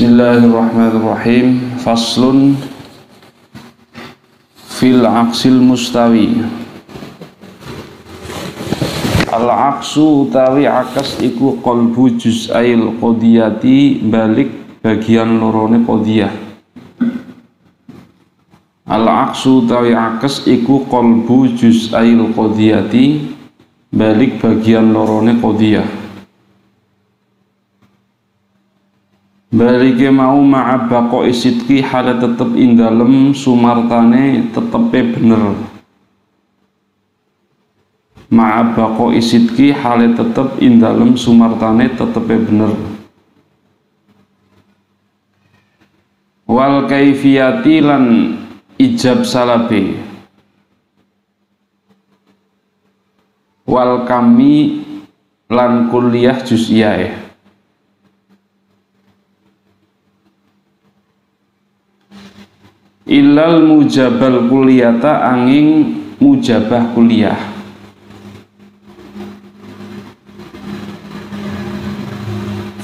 Bismillahirrahmanirrahim. Faslun fil aksil mustawi. Al-aksu utawi akas iku qalbu juz'ail qodiyati, balik bagian lorone qodiyah. Al-aksu utawi akas iku qalbu juz'ail qodiyati, balik bagian lorone qodiyah. Balike mau ma'abako isidki hala tetep indalem sumartane tetepe bener. Ma'abako isidki hala tetep indalem sumartane tetepe bener. Wal kaifiyati lan ijab salabe. Wal kami lan kuliah juz'iyah. Ilal mujabal kulliyata angin mujabah kuliah.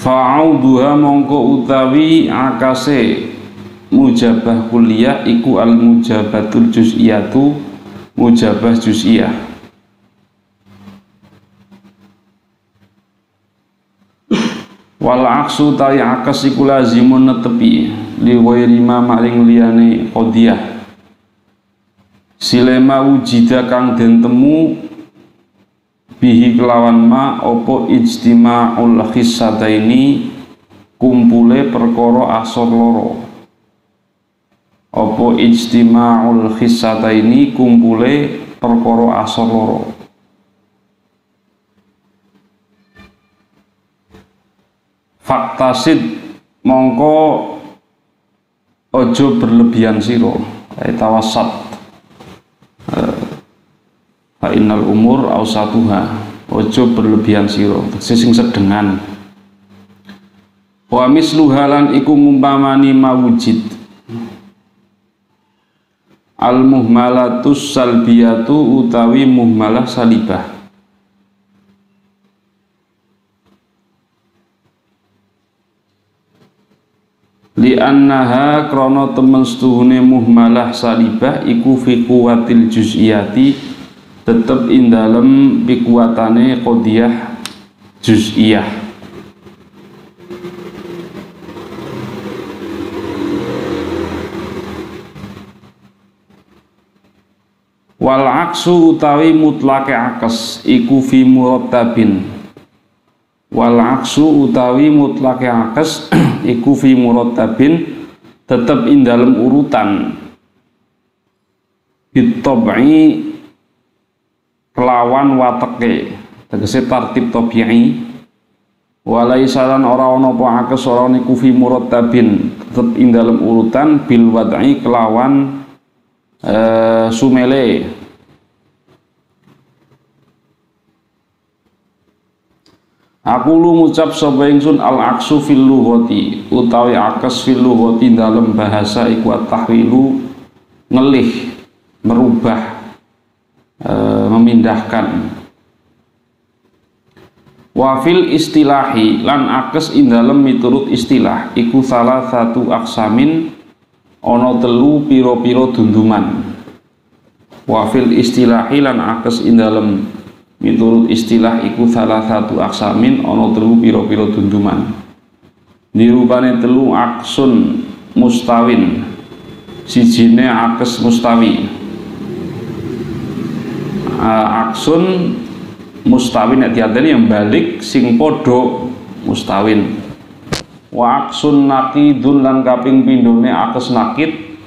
Fa'auduha mongko utawi akase mujabah kuliah iku al mujabatul juz'iyatu, mujabah juz'iyah. Wal aksu tawi akas iku lazimun netepi li ghairi ma maring liyane qodiyah. Silema wujida kang den temu bihi kelawan ma opo ijtima'ul khissataini, kumpule perkara asor loro. Opo ijtima'ul khissataini, kumpule perkara asor loro. Faktasid mongko ojo berlebihan siro, tawasat. Fa innal umur ausatuha, ojo berlebihan siro, sing sedengan. Wa misluhalan iku ngumpamani mawujid al muhmalatus salbiyatu utawi muhmalah salibah. Li annaha krono temen setuhune muhmalah salibah iku fi kuwatil juz'iyati, tetep indalem pikuatane qodiyah juz'iyah. Wal aksu utawi mutlake akes iku fi murattabin. Wal aksu utawi mutlake akes iku fi murattabin, tetep indalem urutan bitab'i kelawan wateke, tegese tartib tabi'i. Walaisalan ora ana apa akes ora niku fi murattabin, tetep indalem urutan bil wad'i kelawan sumele. Aku lu ngucap sapa ingsun al aksu fil lughati, utawi akes fil lughati dalam bahasa iku at-tahwilu, ngelih, merubah, memindahkan. Wa fil istilahi lan akes indalem miturut istilah iku salah satu aksamin, ana telu piro-piro dunduman. Wa fil istilahi lan akes indalem miturut istilah iku salah satu aksamin, ono telu piro-piro dunduman. Dirupane telu aksun mustawin, sijine akes mustawi. Aksun mustawin nek diateni yang balik sing podo mustawin. Wa aksun nakidun lan kaping pindhone akes nakid,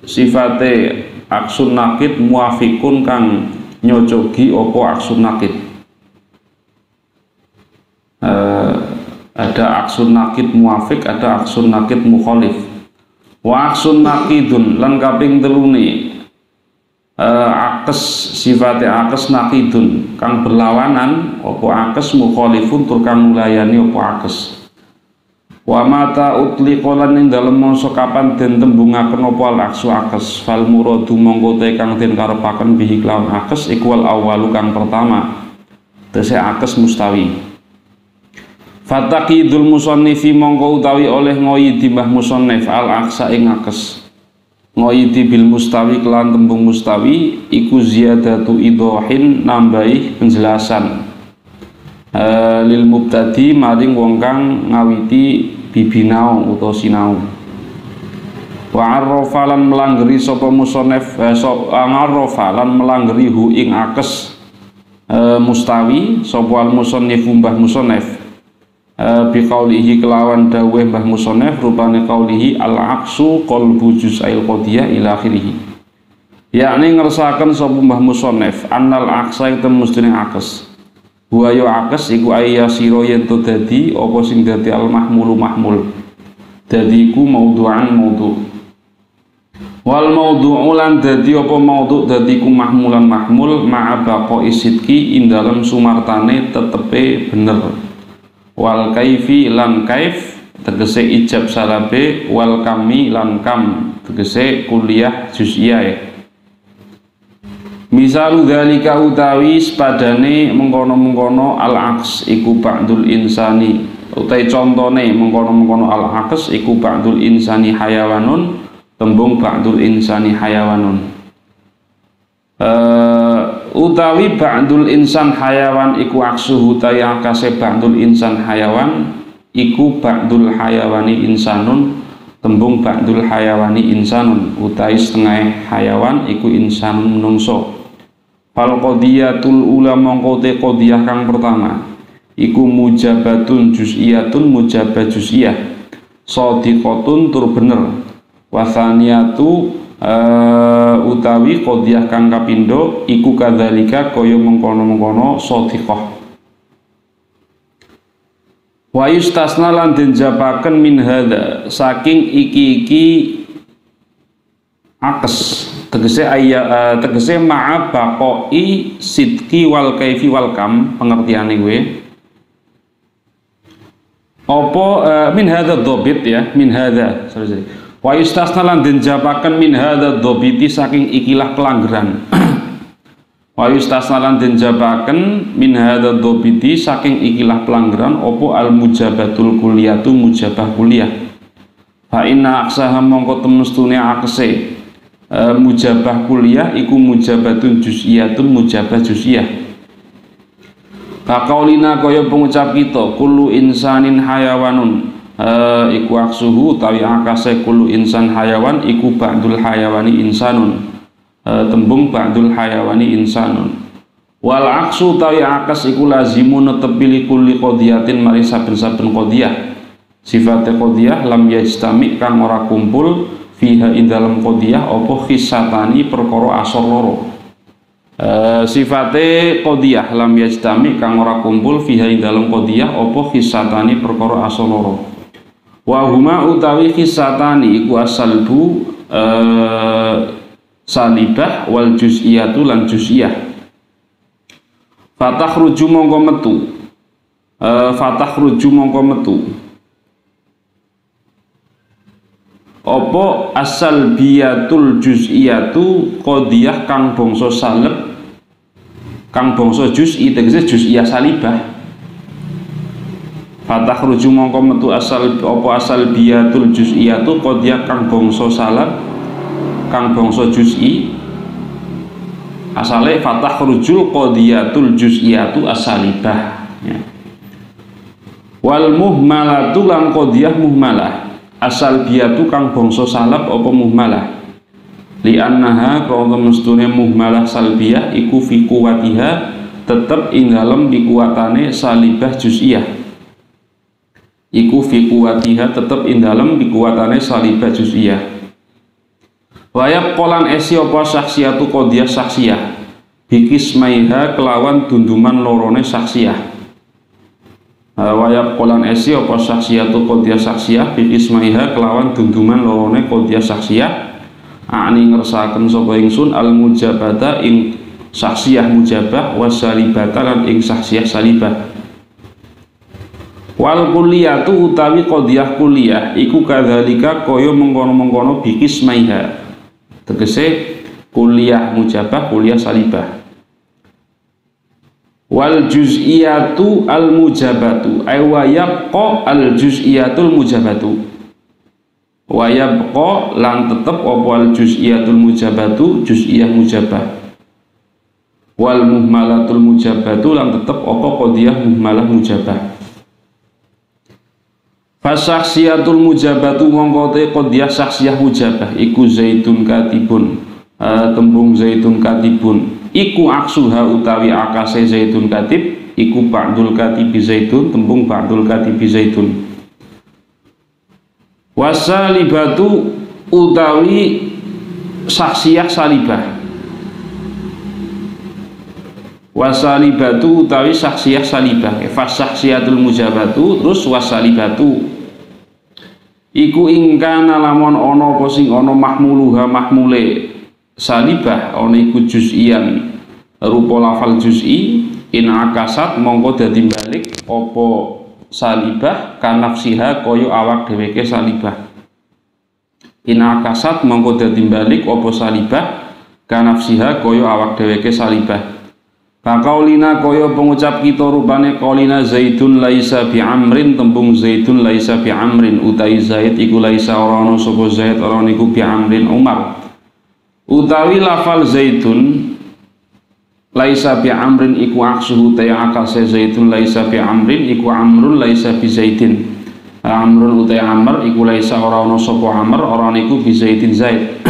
sifate aksun nakid muafikun kang nyocogi opo aksun nakid. Ada aksun nakid muafik, ada aksun nakid mukhalif. Wa aksun nakidun lan kaping telune akes sifate akes nakidun kang berlawanan opo akes, mukhalifun tur kang mulayani opo akes. Wa mata utliqolan ing dalem mangsa kapan den tembungaken apa al aksu akes, fal muradu mongko te kang den karepaken bihi lawan akes iku al awalu kang pertama, tese akes mustawi. Fataqidul musannifi mongko utawi oleh ngoyidi mbah musannif al aksa ing akes. Ngoyidi bil mustawi kelan tembung mustawi iku ziyadatu idohin nambahi penjelasan lil mubtadi maring wong kang ngawiti bibinau utawa sinau. Wa arrafa lan melanggeri sapa musannif arrafa lan melanggeri hu ing akes mustawi sapa al musannifu mbah musannif biqaulihi kelawan dawuh mbah musannif rupane qaulihi al aksu qalbu juz'il qadiyah ila akhirih, yakni ngersakaken sapa mbah musannif annal aksa itu mestine akes wa ya akes iku ayyasira yen to dadi apa sing dadi al mahmulu mahmul dadi iku maudhu'an maudhu' wal maudhu'u lan dadi apa maudhu' dadi iku mahmulan mahmul ma'a baqa'i sidqi ing dalem sumartane tetepe bener wal kaifi lan kaif tegese ijab salabe wal kami lan kam tegese kuliah juz'iyah. Misalu dzalika utawi sepadane mengkono-mengkono al aks iku ba'dul insani utai contone mengkono-mengkono al aks iku ba'dul insani hayawanun tembung ba'dul insani hayawanun utawi ba'dul insan hayawan iku aksuhu taya akase ba'dul insan hayawan iku ba'dul hayawani insanun tembung ba'dul hayawani insanun utawi setengah hayawan iku insanun menungso. Fal qadiyatul ula mongko te qadiyah kang pertama iku mujabatun juz'iyatun mujabah juz'iyah shadiqatun tur bener wasaniyatu utawi qadiyah kang kapindo iku kadzalika kaya mengkono-mengkono shadiqah. Wa yustasna lan den jabaken min hadza saking iki akes tegese ma'a baqai sidqi wal kaifi wal kam pengertiane kuwi apa min hadza dhabit ya min hadza sorry wa yustasna lan den jabaken min hadza dhabiti saking ikilah pelanggaran wa yustasna lan den jabaken min hadza dhabiti saking ikilah pelanggaran apa al mujabatul kulliyatu mujabah kuliah fa inna aksaha mongko temestune akese mujabah kuliah iku mujabatun juz'iyatun mujabah juz'iyah. Kaqaulina kaya pengucap kita kullu insanin hayawanun iku aksuhu utawi akase kullu insan hayawan iku ba'dul hayawani insanun tembung ba'dul hayawani insanun wal aksu utawi akas iku lazimun netepi kulli qadiyatin mari saben-saben qadiyah sifate qadiyah lam yajtami kang ora kumpul fiha ing dalam qadiyah apa khisatani perkara asor loro sifate qadiyah lam yajtami kang ora kumpul fiha ing dalam qadiyah apa khisatani perkara asor loro wa huma utawi khisatani iku asalbu salibah wal juz'iyatu lan juz'iyah fatakhruju mongko metu apa asal biyatul juz'iyatu qadiyah kang bangsa salib kang bangsa juz'i tegese juz'iyah salibah fatakhruju mongko metu asal biyatul juz'iyatu qadiyah kang bangsa salib kang bangsa juz'i asale fatahurujul qadiyatul juz'iyatu asalibah ya. Wal muhmalatu lan qadiyah muhmalah asal biyatu kang bangsa salab apa muhmalah li annaha krana mestune muhmalah salbiyah iku fi quwwatiha tetep ing dalem dikuatane salibah juz'iyah iku fi quwwatiha tetep ing dalem dikuatane salibah juz'iyah wayak kolan esi apa saksiatu qadiyah saksiyah bikismaiha kelawan dunduman lorone saksiyah wayak kolan esi apa saksiatu qadiyah saksiyah bikismaiha kelawan dunduman lorone qadiyah saksiyah ani ngersakaken sapa ingsun al mujabata ing saksiyah mujabah wasalibata lan ing saksiyah salibah wal kulliyatu utawi qadiyah kulliyah iku kadzalika kaya mengkono-mengkono bikismaiha tegese kuliah mujabah kuliah salibah Wal juz'iyatu al mujabatu ay wa yabqa al juz'iyatul mujabatu, wa yabqa lan tetep apa al juz'iyatul mujabatu juz'iyah mujabah, wal muhmalatul mujabatu lan tetep apa qadiyah muhmalah mujabah. Fasaksiyatul mujabatu mongko te qadiyah saksiyah mujabah iku zaitun katibun, tembung zaitun katibun iku aksuha utawi akase zaitun katib iku ba'dul katibi zaitun, tembung ba'dul katibi zaitun. Wasalibatu utawi saksiyah salibah, wasalibatu utawi saksiyah salibah. Fasaksiyatul mujabatu terus wasalibatu iku ingkana lamun ana apa sing ana mahmuluha mahmule salibah ana iku juz'ian rupa lafal juz'i, in akasat mongko dadi balik apa salibah kanafsiha kaya awak dheweke salibah. In akasat mongko dadi balik apa salibah kanafsiha kaya awak dheweke salibah. Kakaulina kaya pengucap kita rupane kaulina zaidun laisa bi amrin, tembung zaidun laisa bi amrin utawi zaid iku laisa ora ana sapa zaid ora niku bi amrin Umar, utawi lafal zaidun laisa bi amrin iku aksuhu ta akase zaidun laisa bi amrin iku amrun laisa bi zaidin, amrun utai amr iku laisa ora ana sapa amr ora niku bi zaidin zaid.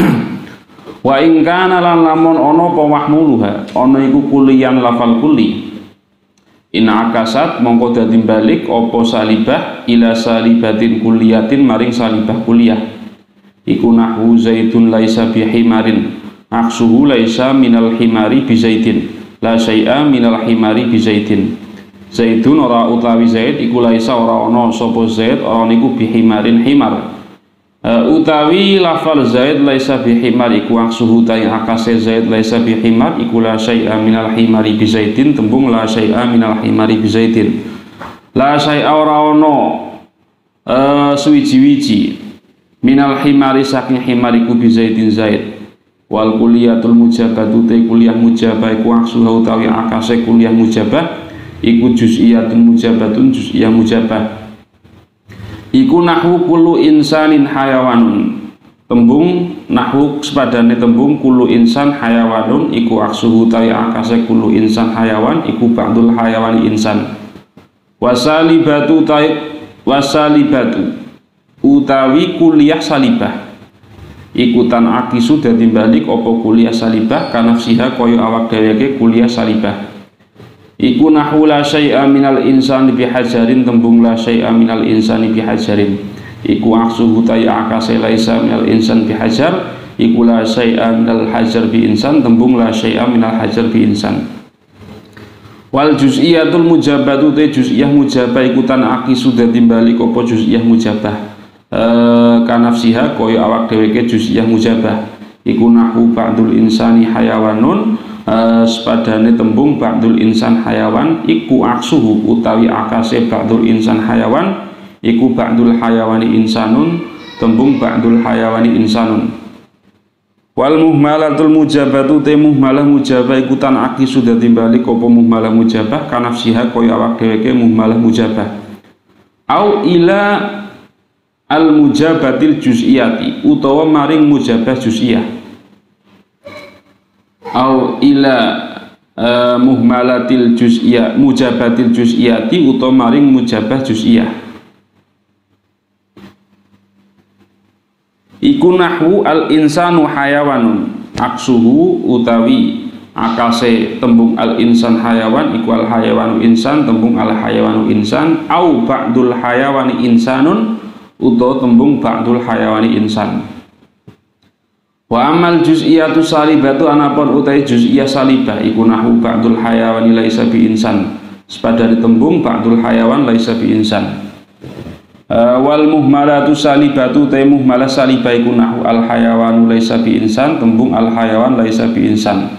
Wa in kana lan lamun ana apa mahmuluha ana iku kuliyan lafal kulli, in akasat mongko dadi balik apa salibah ila salibatin kuliyatin maring salibah kuliah iku nahwu zaidun laisa bi himarin aksuhu laisa minal himari bi zaidin la syai'a minal himari bi zaidin. Zaidun ora utawi zaid iku laisa ora ana sapa zaid ora niku bi himarin himar, utawi lafal zaid laisa bi himar iku aksuhu ta akase zaid laisa bi himar iku la syai'a minal himari bi zaidin, tembung la syai'a minal himari bi zaidin. La syai'a ora ana suwiji-wiji minal himari saking himar iku bi zaidin zaid. Wal kuliyatul mujabatu te kuliah mujabah iku aksuha utawi akase kuliah mujabah iku juz'iyatun mujabatun juz'iyah mujabah iku nahwu kullu insanin hayawanun, tembung nahwu sepadane tembung kullu insan hayawanun iku aksuhu utawi akase kullu insan hayawan iku ba'dul hayawani insan. Wasalibatu utawi kuliah salibah ikutan akisu dadi balik apa kuliah salibah kanafsiha kaya awak dheweke kuliah salibah iku nahwu la syai'a minal insani bihajarin, tembung la syai'a minal insani bihajarin iku aksuhu ta akase laisa minal insan bihajar iku la syai'a minal hajar bi insan, tembung la syai'a minal hajar bi insan. Wal juz'iyatul mujabatu te juz'iyah mujabah ikutan akisu dadi balik apa juz'iyah mujabah kanafsiha kaya awak dheweke juz'iyah mujabah iku nahwu ba'dul insani hayawanun, sepadane tembung ba'dul insan hayawan iku aksuhu utawi akase ba'dul insan hayawan iku ba'dul hayawani insanun, tembung ba'dul hayawani insanun. Wal muhmalatul mujabatu te muhmalah mujabah ikutan akisu dadi balik apa muhmalah mujabah kanafsiha kaya awak dheweke muhmalah mujabah. Au ila al mujabatil juz'iyati utawa maring mujabah juz'iyah, au ila muhmalatil juz'iyah mujabatil juz'iyati utawa maring mujabah juz'iyah iku nahwu al insanu hayawanun aksuhu utawi akase tembung al insan hayawan iku al hayawanu insan, tembung al hayawanu insan au ba'dul hayawani insanun utawa tembung ba'dul hayawani insan. Wa amal juz'iyatu salibatu anapun utai juz'iyah salibah iku nahwu ba'dul hayawani laisa bi insan, sepadane tembung ba'dul hayawan laisa bi insan. Wal muhmalatu salibatu utai muhmalah salibah iku nahwu al hayawanu laisa bi insan, tembung al hayawan laisa bi insan.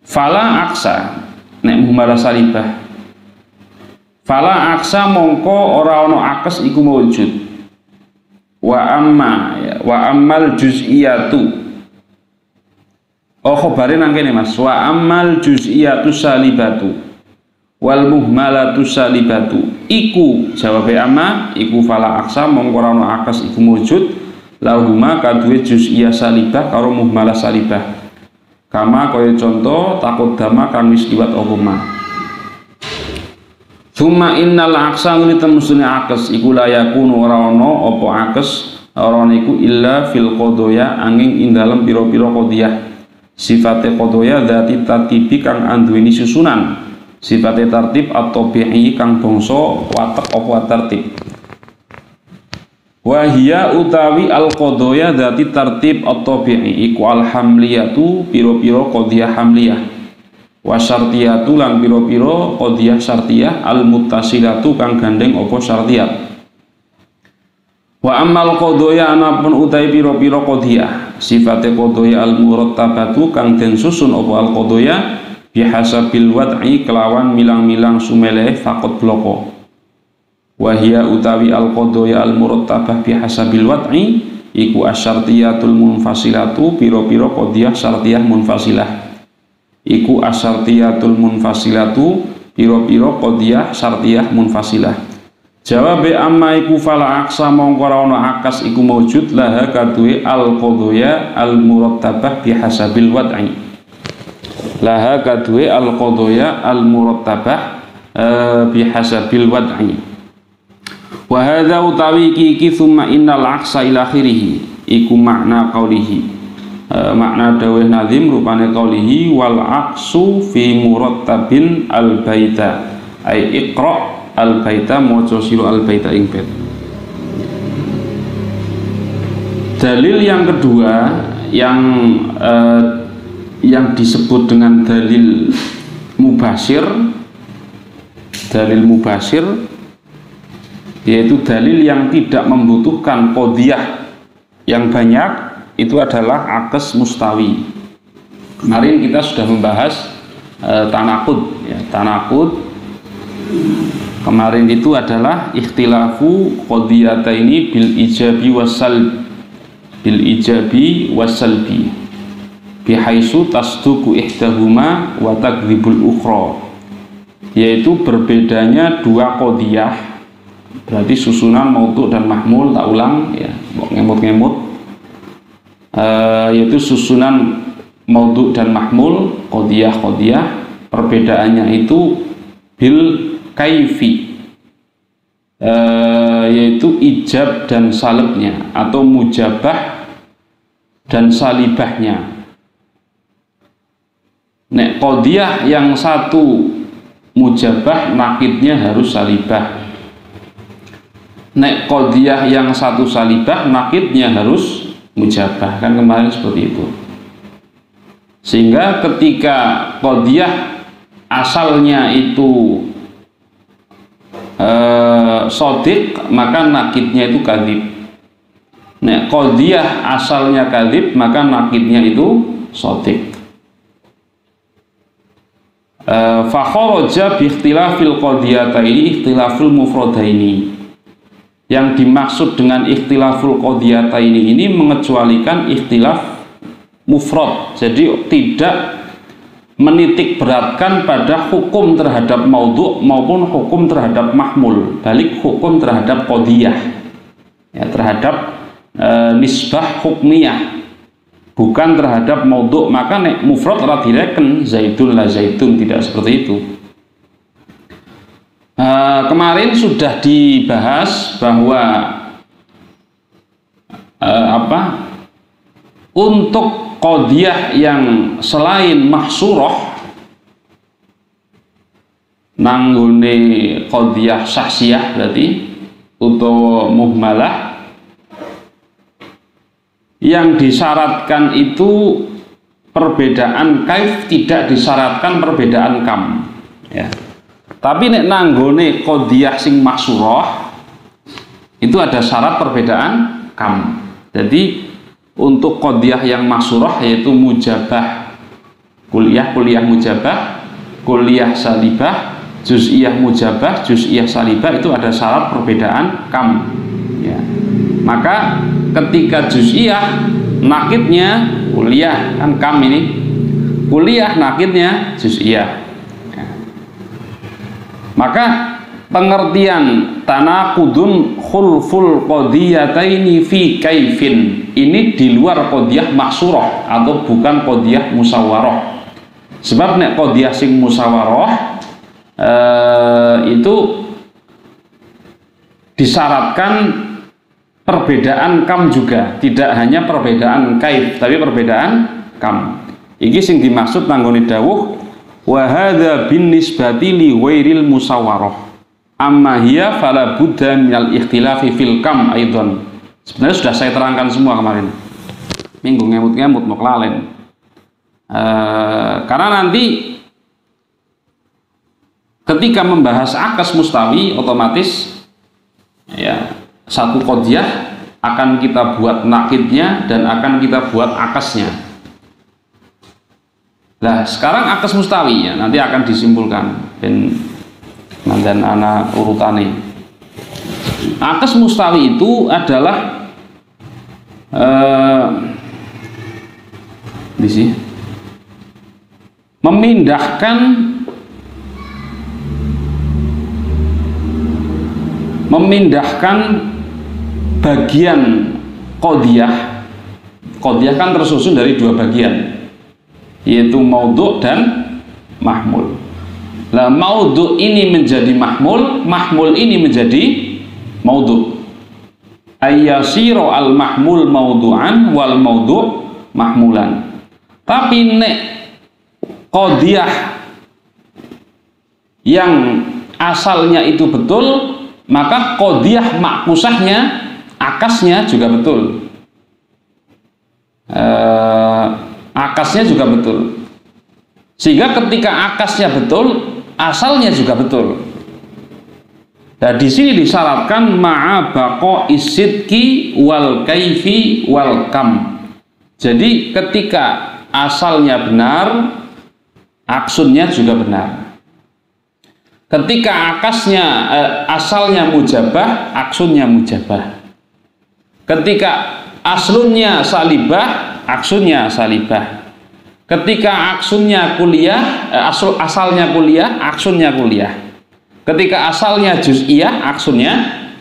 Fala aksa nek muhmalah salibah, fala aksa mongko ora ana akes iku mawujud. Wa ammal juz'iyatu Oh khobare nang kene Mas. Wa amal juz'iyatu salibatu wal muhmalatu salibatu iku jawabe amma iku fala aksa mongko ora ono akas iku mujud lahuma kaduwe juz'iyah salibah karo muhmalah salibah kama kaya contoh takut dama kang wis liwat apa ma. Summa innal aksa nuli temustune akes iku la yakunu ora ono apa akes ora niku illa fil qadaya angin ing dalem pira-pira qadiyah sifate qadaya dzati tartibi kang anduweni susunan sifate tartib atau tabi'i kang bangsa watek apa tartib wa hiya utawi al qadaya dzati tartib atau tabi'i iku al hamliyatu pira-pira qadiyah hamliyah wa syartiyatu lan pira-pira qadiyah syartiyah al muttasilatu kang gandeng apa syartiyah. Wa ammal qadaya anapun utai pira-pira qadiyah sifate qadaya al murattabatu kang den susun apa al qadaya bihasabil wad'i kelawan milang-milang sumeleh faqat bloko. Wa hiya utawi al qadaya al murattabah bihasabil wad'i iku asyartiyatul munfasilatu pira-pira qadiyah syartiyah munfasilah. Iku asyartiyatul munfasilatu pira-pira qadiyah syartiyah munfasilah. Jawab amma iku fala aksa mongko ora ono akas iku maujud laha kaduwe al qadaya al murattabah bihasabil wad'i laha kaduwe al qadaya al murattabah bihasabil wad'i wa hadza utawi iki summa innal aksa ila akhirih iku makna qaulihi makna dawuh nazim rupane qaulihi wal aksu fi murattabin al baita ai iqra al baita maca sira al baita ing bait. Dalil yang kedua yang disebut dengan dalil mubashir yaitu dalil yang tidak membutuhkan qadiyah yang banyak itu adalah akes mustawi. Kemarin kita sudah membahas tanaqud ya, tanaqud kemarin itu adalah ikhtilafu qadiyataini bil ijabi wasalbi bihaitsu tasduqu ihdahuma wa takdzibul ukhra, yaitu berbedanya dua qadiyah berarti susunan maudhu' dan mahmul. Tak ulang ya, ngemut-ngemut yaitu susunan maudhu' dan mahmul qadiyah perbedaannya itu bil kaifi yaitu ijab dan salibnya atau mujabah dan salibahnya. Nek qadiyah yang satu mujabah nakidnya harus salibah, nek qadiyah yang satu salibah nakidnya harus mujabah, kan kemarin seperti itu. Sehingga ketika qadiyah asalnya itu sodik maka nakidnya itu kadzib. Nek qadiyah asalnya kadzib maka nakidnya itu sodik. Fa kharaja bi ikhtilafil qadiyataini ikhtilaful mufradaini. Yang dimaksud dengan ikhtilaful qadiyataini ini mengecualikan ikhtilaf mufrad. Jadi tidak menitik beratkan pada hukum terhadap maudhu' maupun hukum terhadap mahmul, balik hukum terhadap qadiyah ya, terhadap nisbah hukmiyah, bukan terhadap maudhu'. Maka nek mufrad ora direken zaidun la zaidun, tidak seperti itu. Kemarin sudah dibahas bahwa untuk qadiyah yang selain mahsurah nanggone qadiyah sahsiyah berarti utawa muhmalah, yang disyaratkan itu perbedaan kaif, tidak disyaratkan perbedaan kam ya. Tapi nek nanggone qadiyah sing mahsurah itu ada syarat perbedaan kam. Jadi untuk qadiyah yang mahsurah yaitu mujabah kuliah mujabah, kuliah salibah, juz'iyah mujabah, juz'iyah salibah, itu ada syarat perbedaan kam ya. Maka ketika juz'iyah nakidnya kuliah kan kam ini, kuliah nakidnya juz'iyah. Maka pengertian tanaqudun khulful qadiyataini fi kaifin ini di luar qadiyah mahsurah atau bukan qadiyah musyawarah. Sebab nek qadiyah sing musyawarah itu disyaratkan perbedaan kam juga, tidak hanya perbedaan kaif tapi perbedaan kam. Iki sing dimaksud nanggone dawuh wa hadza bin nisbati li ghairil musyawarah amma hiya fala budda minal ikhtilafi fil kam aidan. Sebenarnya sudah saya terangkan semua kemarin, minggu ngemut-ngemut mau kelalen. Karena nanti ketika membahas akas mustawi otomatis ya satu qadiyah akan kita buat nakidnya dan akan kita buat akasnya. Nah sekarang akas mustawi ya nanti akan disimpulkan dan anak urutane. Akas mustawi itu adalah di sini memindahkan bagian qadiyah. Qadiyah kan tersusun dari dua bagian, yaitu maudhu' dan mahmul. Nah, maudhu' ini menjadi mahmul, mahmul ini menjadi maudhu'. Ayyasiru al-mahmul maudhu'an wal maudhu' mahmulan. Tapi nek qadiyah yang asalnya itu betul, maka qadiyah makusahnya, akasnya juga betul. Akasnya juga betul. Sehingga ketika akasnya betul, asalnya juga betul. Nah, di sini disyaratkan ma'a baqa'is sidqi wal kaifi wal kam. Jadi ketika asalnya benar, aksunnya juga benar. Ketika akasnya asalnya mujabah, aksunnya mujabah. Ketika aslunnya salibah, aksunnya salibah. Ketika aksunnya kuliah, asalnya kuliah, aksunnya kuliah. Ketika asalnya juz'iyah, aksunnya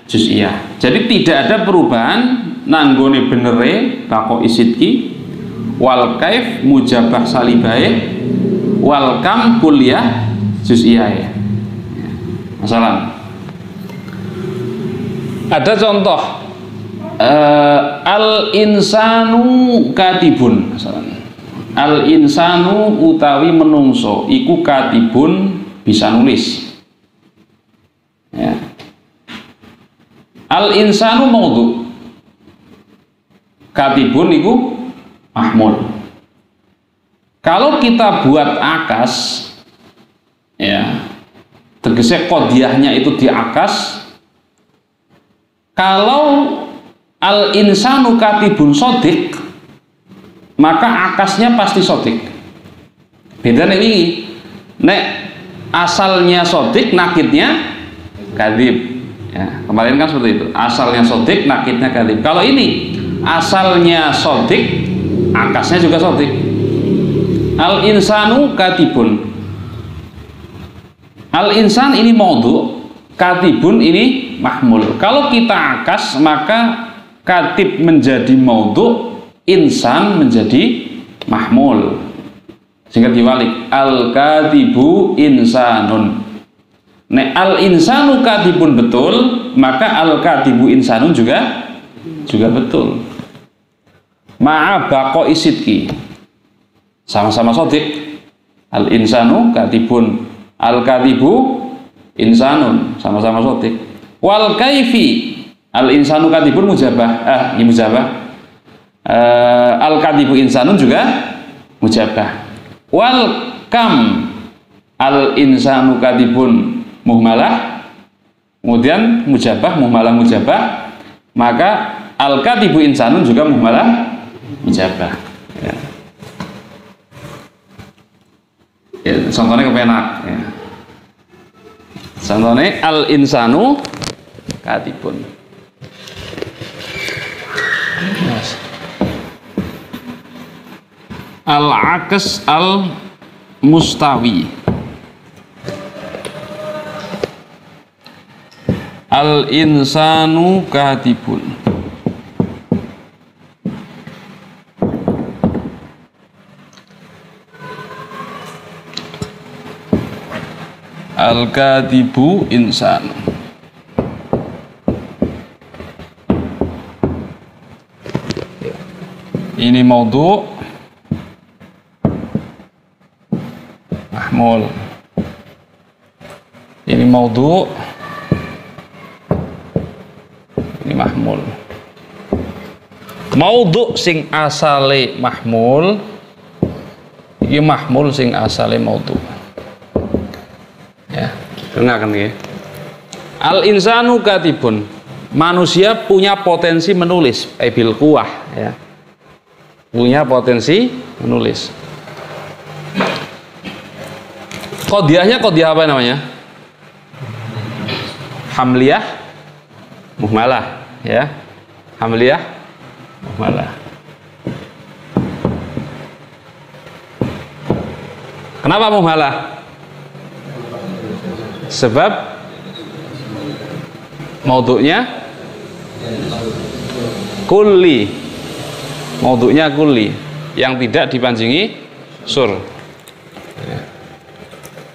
juz'iyah. Jadi tidak ada perubahan nanggone benere baqo isidki wal kaif mujabah salibahe wal kam kuliah juz'iyah. Masalah. Ada contoh al-insanu katibun. Al-insanu utawi menungso iku katibun bisa nulis. Ya. Al-insanu maudhu'. Katibun iku mahmul. Kalau kita buat akas ya tegese qadiyahnya itu diakas. Kalau al-insanu katibun sodik, maka akasnya pasti sodik. Beda nek ini, nek asalnya sodik, nakidnya kadhib. Ya, kemarin kan seperti itu. Asalnya sodik, nakidnya kadhib. Kalau ini asalnya sodik, akasnya juga sodik. Al-insanu katibun. Al-insan ini maudhu', katibun ini mahmul. Kalau kita akas, maka katib menjadi maudhu', insan menjadi mahmul. Sehingga diwalik al-katibu insanun. Nek al-insanu katibun betul, maka al-katibu insanun juga betul. Ma'a baqo isidki. Sama-sama sodik. Al-insanu katibun, al-katibu insanun, sama-sama sotik. Wal kaifi, al-insanu katibun mujabah, mujabah. Al-katibu insanun juga mujabah. Wal kam, al-insanu katibun muhmalah, kemudian mujabah, muhmalah, mujabah. Maka al-katibu insanun juga muhmalah, mujabah. Ya. Ya, contohnya kepenak ya. Contohnya al-insanu katibun. al-aks al-mustawi. Al-insanu katibun. Al-katibu insan. Ini maudhu' mahmul. Ini maudhu', ini mahmul. Maudhu' sing asale mahmul, iki mahmul sing asale maudhu'. Ya, dengarkan ya. Al insanu katibun. Manusia punya potensi menulis, bil quwah ya. Punya potensi menulis. Qodiyahnya qodiyah apa namanya? Hamliyah muhmalah ya. Hamliyah muhmalah. Kenapa muhmalah? Sebab maudhu'nya kulli. Maudhu'nya kulli, yang tidak dipanjingi sur.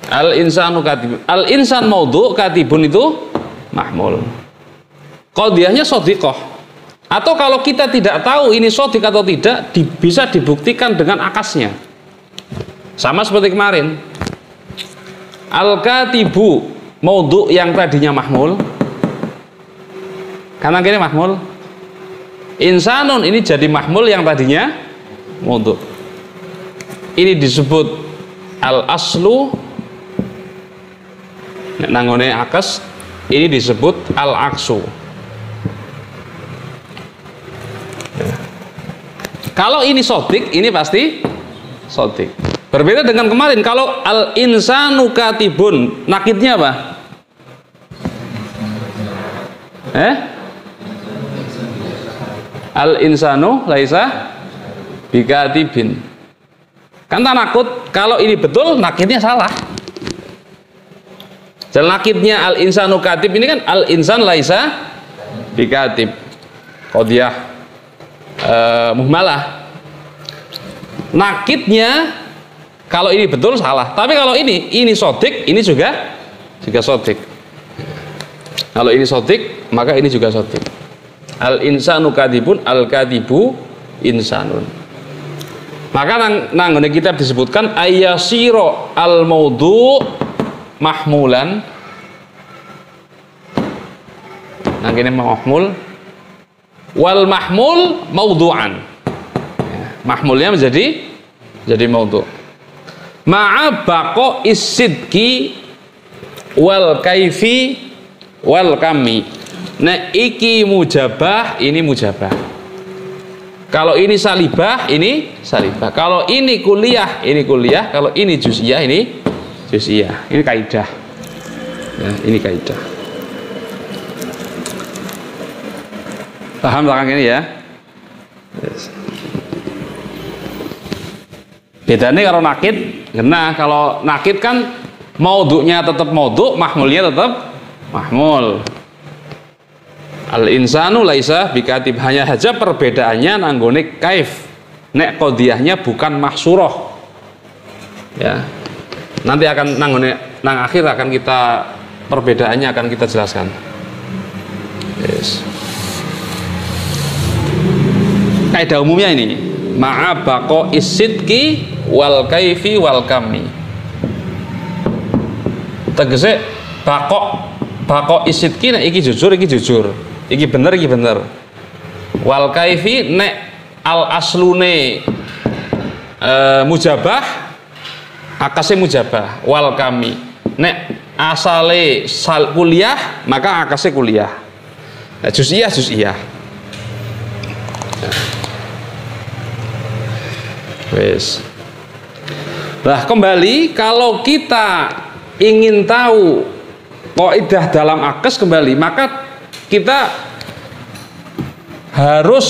Al insanu katibun. Al insan maudhu' katibun itu mahmul. Qadiyahnya shadiqah. Atau kalau kita tidak tahu ini shadiq atau tidak, bisa dibuktikan dengan akasnya. Sama seperti kemarin. Al katibu maudhu' yang tadinya mahmul. Karena gini mahmul. Insanun ini jadi mahmul yang tadinya maudhu'. Ini disebut al aslu. Nanggone akas ini disebut al aksu. Kalau ini shadiq, ini pasti shadiq. Berbeda dengan kemarin. Kalau al insanu katibun, nakidnya apa? Al insanu laisa bikatibin. Kan tanakut, kalau ini betul nakidnya salah. Dan nakidnya al insanu katib ini kan al insan laisa bikatib. Qadiyah muhmalah. Nakidnya kalau ini betul salah. Tapi kalau ini shadiq, ini juga shadiq. Kalau ini shadiq, maka ini juga shadiq. Al insanu katibun, al katibu insanun. Maka nanggone kitab disebutkan ayyasiro al maudhu' mahmulan. Nanggone mahmul wal mahmul maudhu'an. Mahmulnya jadi maudhu'. Ma'a baqo is-sidqi wal kaifi wal kami. Nah iki mujabah, ini mujabah. Kalau ini salibah, ini salibah. Kalau ini kuliah, ini kuliah. Kalau ini juz'iyah, ini juz'iyah. Ini kaidah. Ya, ini kaidah. Paham belakang ini ya? Yes. Bedanya kalau nakid, nah kalau nakid kan maudhu'nya tetap maudhu', mahmulnya tetap mahmul. Al insanu laisa bikatib, hanya saja perbedaannya nanggone kaif. Nek qadiyahnya bukan mahsurah. Ya. Nanti akan nanggone nang akhir akan kita perbedaannya akan kita jelaskan. Yes. Kaidah umumnya ini, ma'a baqo is-sidqi wal kaifi wal kami. Tegese baqo is-sidqi nek iki jujur, iki jujur. Iki bener, iki bener. Wal kaifi nek al aslune mujabah, akase mujabah. Wal kami nek asale kuliah, maka akase kuliah. Nah, juz'iyah juz'iyah. Wes. Nah, kembali kalau kita ingin tahu kaidah dalam akes kembali, maka kita harus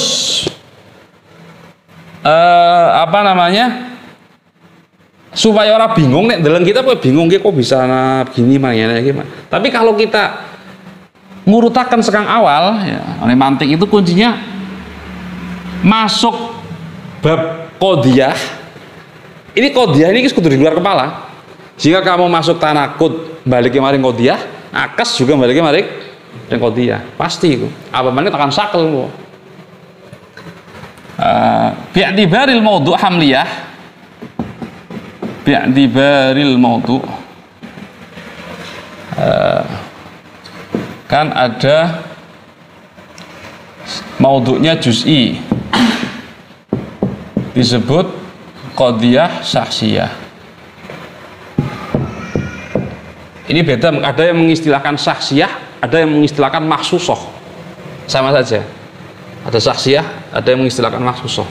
supaya orang bingung nek deleng kita kok bingung kok bisa begini makanya gimana. Tapi kalau kita ngurutakan sekang awal ya, oleh mantik itu kuncinya masuk bab qodiyah. Ini qodiyah ini kudu di luar kepala. Jika kamu masuk tanakut balik kemarin qodiyah, akes juga balik kemarin dan qodiyah. Pasti itu. Apa mana akan sakel kok. Bi'tibaril mawdu' hamliyah. Bi'tibaril mawdu' kan ada mawdu'nya juz'i disebut qadiyah syakhsiyah. Ini beda, ada yang mengistilahkan syakhsiyah, ada yang mengistilahkan makhsusoh. Sama saja, ada syakhsiyah, ada yang mengistilahkan makhsusoh.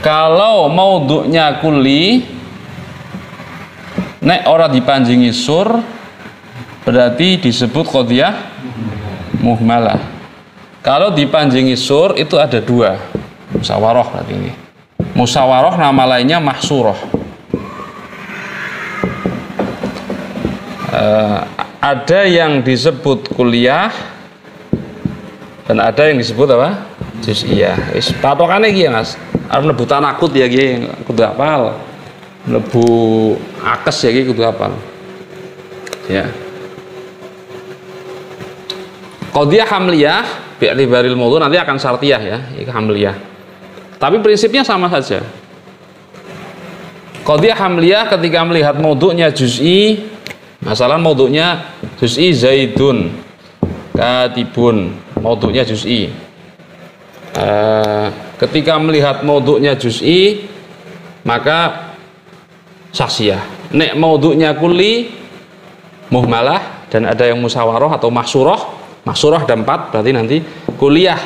Kalau mawdu'nya kulli nek ora dipanjingi sur berarti disebut qadiyah muhmalah. Kalau dipanjingi sur itu ada dua, musyawarah berarti ini. Musyawarah nama lainnya mahsurah. Ada yang disebut kuliah dan ada yang disebut apa? Juz'iyah. Wis patokane iki ya, Mas. Arep mlebu tanakut ya iki kudu hafal. Mlebu akes ya iki kudu hafal. Ya. Qadiyah hamliyah bi'tibaril mawdu' nanti akan syartiyah ya, itu hamliyah. Tapi prinsipnya sama saja. Qadiyah hamliyah ketika melihat mawdu'nya juz'i, masalah mawdu'nya juz'i Zaidun katibun, mawdu'nya juz'i. Ketika melihat mawdu'nya juz'i maka syakhsiyah. Nek mawdu'nya kulli muhmalah dan ada yang musyawarah atau mahsurah. Mahsurah ada 4 berarti nanti kuliah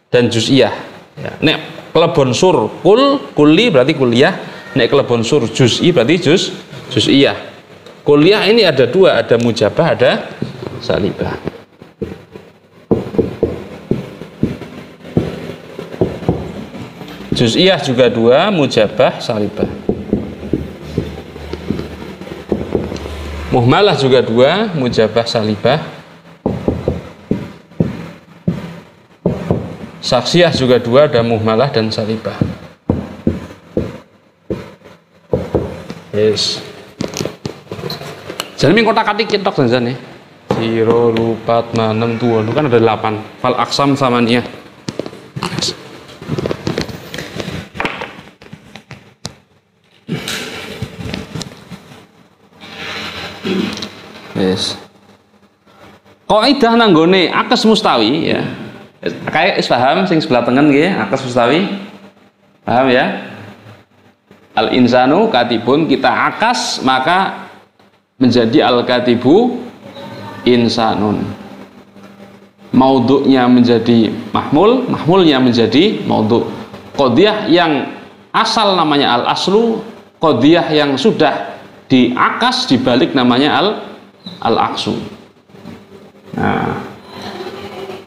dan juz'iyah ya. Nek kelebon sur kulli berarti kuliah, nek kelebon sur juz'i berarti juz'iyah. Kuliah ini ada 2, ada mujabah ada salibah. Juz'iyah juga 2, mujabah salibah. Muhmalah juga 2, mujabah salibah. Saksiyah juga 2, ada muhmalah dan salibah. Yes. Jadi ming kotak-katik kitok jangan nih. 0, 4, 6, 2 kan ada 8. Fal aksam samaniyah. Yes. Kaidah nanggone akes mustawi ya. Kayak is paham sing sebelah tengen nggih akes mustawi. Paham ya? Al insanu katibun, kita akas maka menjadi al katibu insanun. Maudhu'nya menjadi mahmul, mahmulnya menjadi maudhu'. Qadiyah yang asal namanya al aslu, qadiyah yang sudah diakas dibalik namanya al aksu. Nah,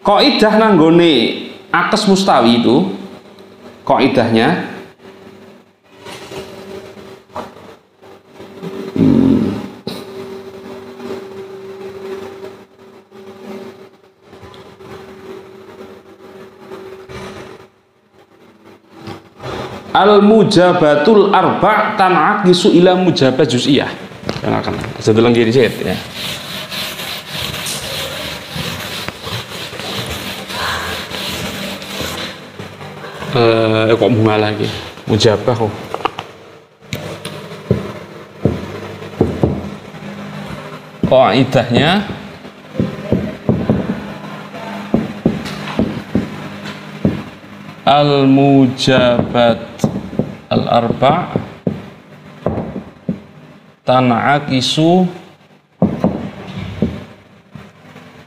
kaidah nanggone akes mustawi itu kaidahnya al mujabatul arba' tan'aqisu ila mujabah juz'iyah. Yang akan sedelang diri ya. Kok bunga lagi mujabah kok kaidahnya al mujabat al arba' tan'aqisu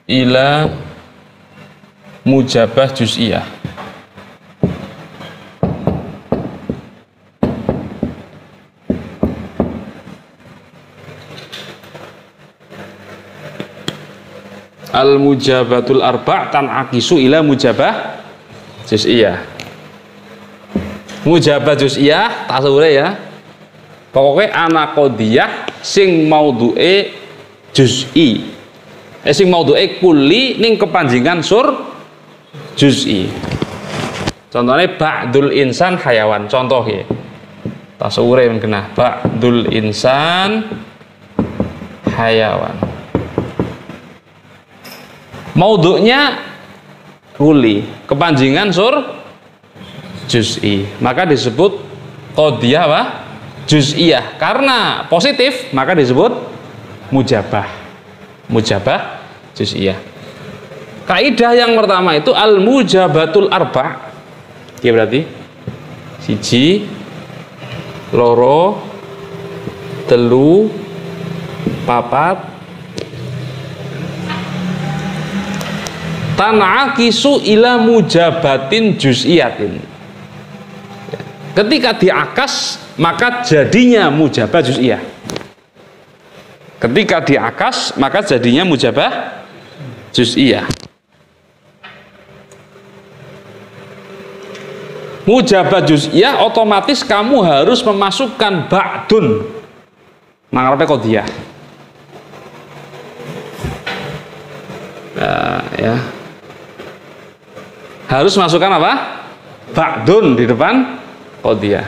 ila mujabah juz'iyah. Al mujabatul arba' tan'aqisu ila mujabah juz'iyah. Mujabah juz'iyah tasawure ya. Pokoknya ana qodiyah sing maudhu'e juz'i. Sing maudhu'e kulli ning kepanjingan sur juz'i. Contohnya ba'dul insan hayawan. Contoh ya. Tasawure mengenah ba'dul insan hayawan. Maudhu'nya kulli, kepanjingan sur juz'i. Maka disebut qodiyah apa? Juz'iyah. Karena positif maka disebut mujabah. Mujabah juz'iyah. Kaidah yang pertama itu al mujabatul arba'. Ya berarti siji, loro, telu, papat, tan'akisu ila mujabatin juz'iyatin. Ketika diakas maka jadinya mujabah juz'iyah. Ketika diakas maka jadinya mujabah juz'iyah. Mujabah juz'iyah otomatis kamu harus memasukkan ba'dun nangarepe qodiyah. Ya. Harus masukkan apa? Ba'dun di depan qodiyah.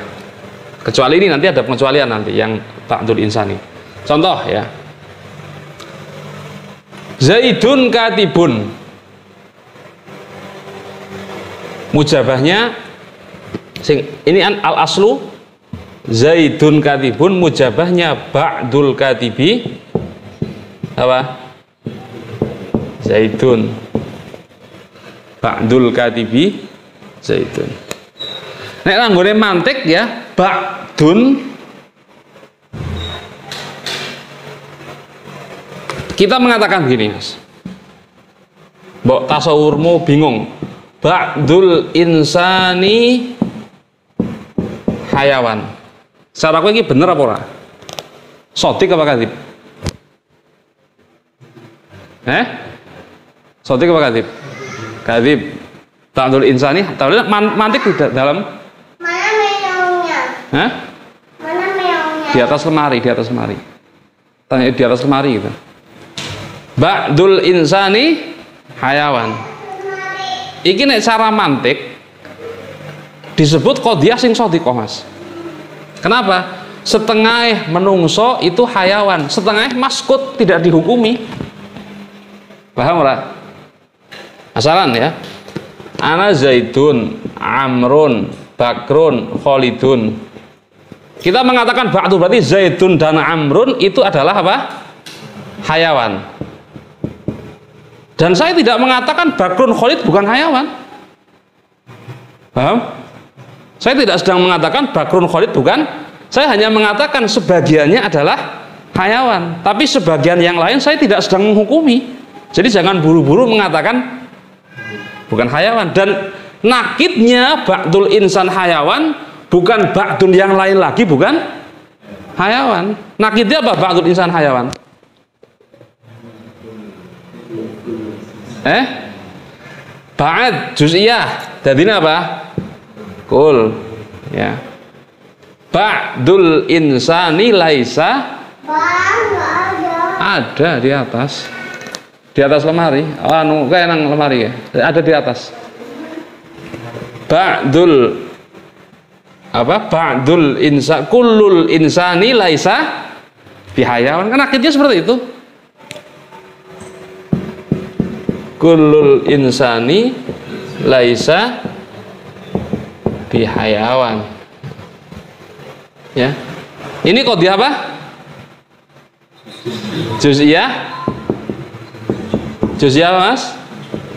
Kecuali ini nanti ada pengecualian nanti yang ba'dul insani. Contoh ya. Zaidun katibun. Mujabahnya ini al aslu Zaidun katibun, mujabahnya ba'dul katibi apa? Zaidun. Ba'dul katibi Zaidun. Nek langgone mantik ya, ba'dun kita mengatakan gini, Mas. Mbok tasawurmu bingung. Ba'dul insani hayawan. Secara kowe iki bener apa ora? Sodik apa kadhib? Sodik apa kadhib? Kadhib. Ba'dul insani, mantik tidak dalam mana meongnya? Mana meongnya? Di atas lemari. Tanya di atas lemari gitu. Ba'dul insani hayawan. Iki nek cara mantik disebut qodiyah sing shadhiqah, Mas. Kenapa? Setengah menungso itu hayawan, setengah maskut tidak dihukumi. Paham ora? Asalan ya. Ana Zaidun, Amrun, Bakrun, Khalidun. Kita mengatakan ba'du berarti Zaidun dan Amrun itu adalah apa? Hayawan. Dan saya tidak mengatakan Bakrun Khalid bukan hayawan. Paham? Saya tidak sedang mengatakan Bakrun Khalid bukan. Saya hanya mengatakan sebagiannya adalah hayawan. Tapi sebagian yang lain saya tidak sedang menghukumi. Jadi jangan buru-buru mengatakan bukan hayawan. Dan nakidnya ba'dul insan hayawan bukan ba'dun yang lain lagi, bukan hayawan. Nakidnya apa ba'dul insan hayawan? Ba'ad juz'iyah. Jadinya apa? Kul ya. Ba'dul insani laisa. Ada di atas. Di atas lemari. Anu kayak nang lemari ya. Ada di atas. Ba'dul apa? Ba'dul insa kullul insani laisa bihayawan. Kan akhirnya seperti itu. Kullul insani laisa bihayawan. Ya. Ini qodiyah apa? Juz'iyah. Juz'iyah apa, Mas?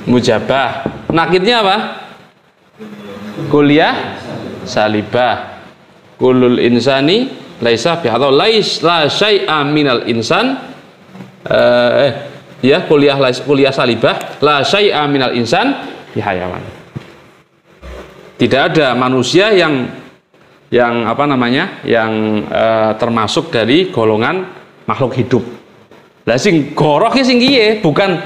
Mujabah. Nakidnya apa? Kuliah salibah. Kullul insani laisa bi atau la syai'a minal insan ya kuliah salibah la syai'a minal insan bihayawan. Tidak ada manusia yang apa namanya yang termasuk dari golongan makhluk hidup. Lah sing goroh sing kiye bukan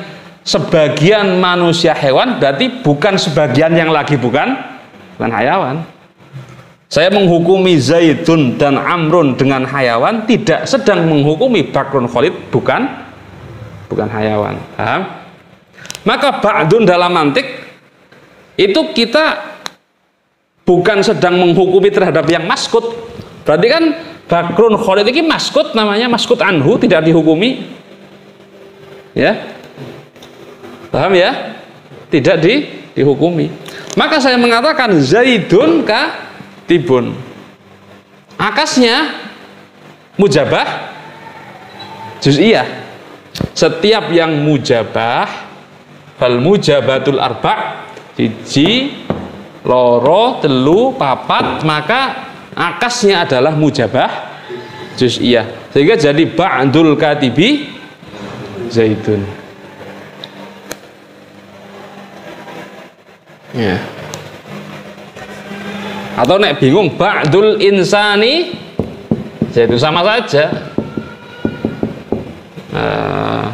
sebagian manusia hewan, berarti bukan sebagian yang lagi bukan hayawan. Saya menghukumi Zaidun dan Amrun dengan hayawan, tidak sedang menghukumi Bakrun Khalid bukan hayawan. Paham? Maka ba'dun dalam mantik itu kita bukan sedang menghukumi terhadap yang maskut. Berarti kan Bakrun Khalid ini maskut, namanya maskut anhu, tidak dihukumi. Ya. Paham ya? Tidak dihukumi. Maka saya mengatakan Zaidun katibun. Akasnya mujabah juz'iyah. Setiap yang mujabah, fal mujabatul arba', siji, loro, telu, papat, maka akasnya adalah mujabah juz'iyah. Sehingga jadi ba'dul katibi Zaidun. Ya. Atau nek bingung ba'dul insani, itu sama saja.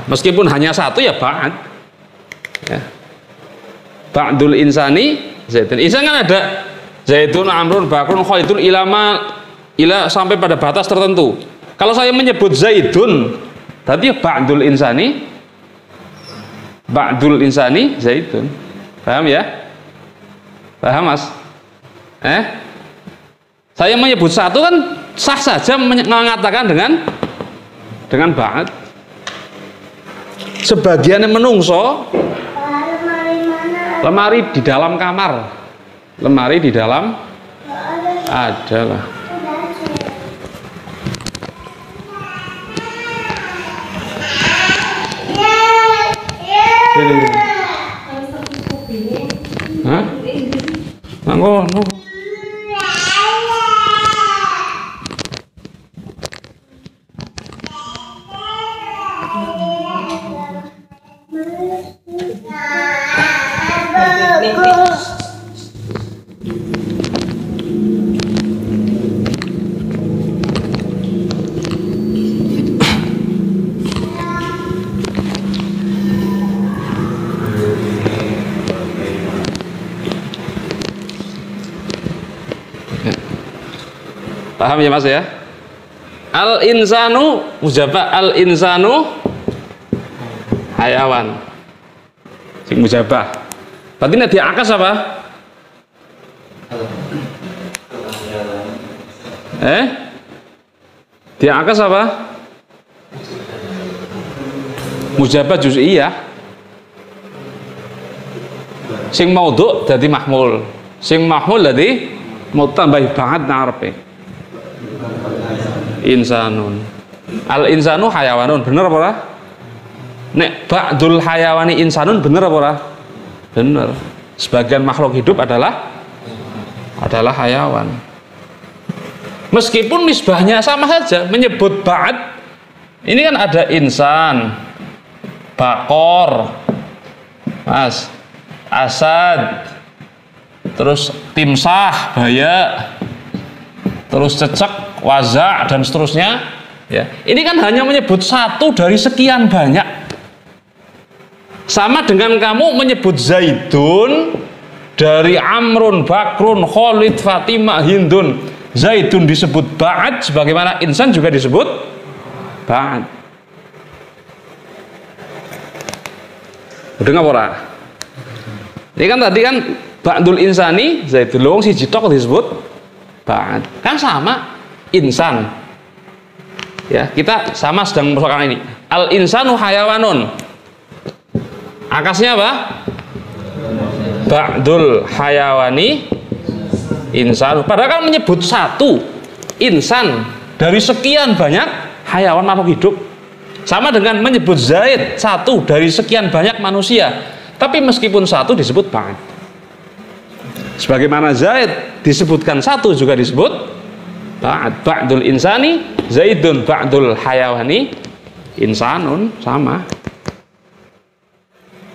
Meskipun hanya satu ya ba'd. Ya. Ba'dul insani Zaidun. Insan kan ada Zaidun, Amrun, Bakrun, Khalidun ila sampai pada batas tertentu. Kalau saya menyebut Zaidun, berarti ya ba'dul insani Zaidun. Paham ya? Paham Mas? Saya menyebut satu kan sah saja mengatakan dengan ba'd. Sebagian menungso lemari di dalam kamar. Lemari di dalam adalah. Hah? Mangko. Paham ya Mas ya? Al insanu mujabah, al insanu hayawan. Sing mujabah. Berarti nek diakas apa? Diakas apa? Mujabah juz'iyah. Sing maudhu' dadi mahmul. Sing mahmul dadi mau tambah banget ngarepe. Insanun. Al insanu hayawanun, bener apa ora? Nek ba'dul hayawani insanun bener apa ora? Bener. Sebagian makhluk hidup adalah hayawan. Meskipun nisbahnya sama saja, menyebut ba'd. Ini kan ada insan, bakor, Mas, asad, terus timsah, baya, terus cecek, wazak, dan seterusnya ya. Ini kan hanya menyebut satu dari sekian banyak. Sama dengan kamu menyebut Zaidun dari Amrun, Bakrun, Khalid, Fatimah, Hindun. Zaidun disebut ba'd, sebagaimana insan juga disebut ba'd. Udah nggak ora? Ini kan tadi kan ba'dul insani Zaidun, lowong siji tok disebut ba'd. Kan sama insan. Ya, kita sama sedang mempersoalkan ini. Al insanu hayawanun. Akasnya apa? Ba'dul hayawani insan. Padahal kan menyebut satu insan dari sekian banyak hayawan makhluk hidup. Sama dengan menyebut Zaid satu dari sekian banyak manusia. Tapi meskipun satu disebut ba'd. Sebagaimana Zaid disebutkan satu juga disebut ba'dul insani Zaidun, ba'dul hayawani insanun, sama.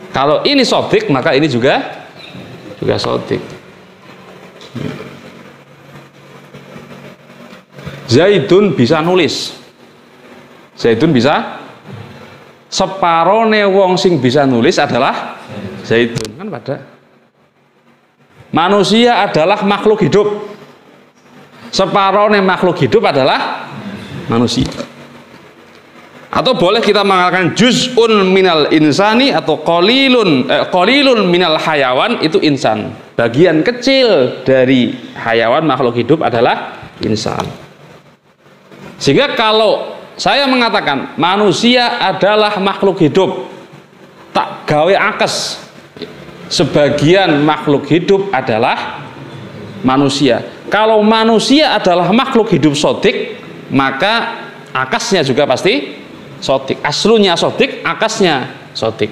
Kalau ini sodik maka ini juga sodik. Zaidun bisa nulis. Zaidun bisa, separone wong sing bisa nulis adalah Zaidun. Kan pada manusia adalah makhluk hidup. separuhnya makhluk hidup adalah manusia. Atau boleh kita mengatakan juz'un minal insani atau qalilun minal hayawan itu insan. Bagian kecil dari hayawan makhluk hidup adalah insan. Sehingga kalau saya mengatakan manusia adalah makhluk hidup, tak gawe akes, sebagian makhluk hidup adalah manusia. Kalau manusia adalah makhluk hidup sodik, maka akasnya juga pasti sodik. Aslunya sodik, akasnya sodik.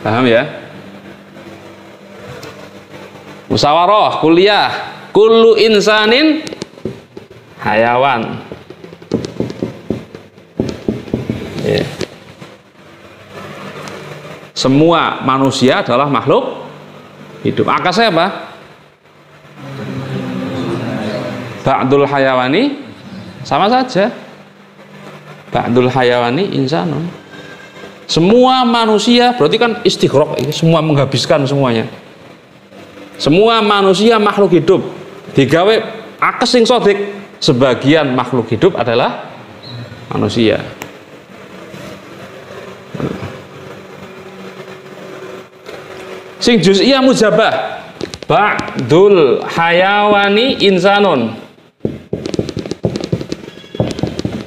Paham ya? Musyawarah kuliah, kullu insanin hayawan. Ya. Semua manusia adalah makhluk hidup. Akasnya apa? Ba'dul hayawani sama saja. Ba'dul hayawani insanun. Semua manusia berarti kan istighraq, semua menghabiskan semuanya. Semua manusia makhluk hidup. Digawe akes sing sodik, sebagian makhluk hidup adalah manusia. Sing juz'iyah mujabah, ba'dul hayawani insanun.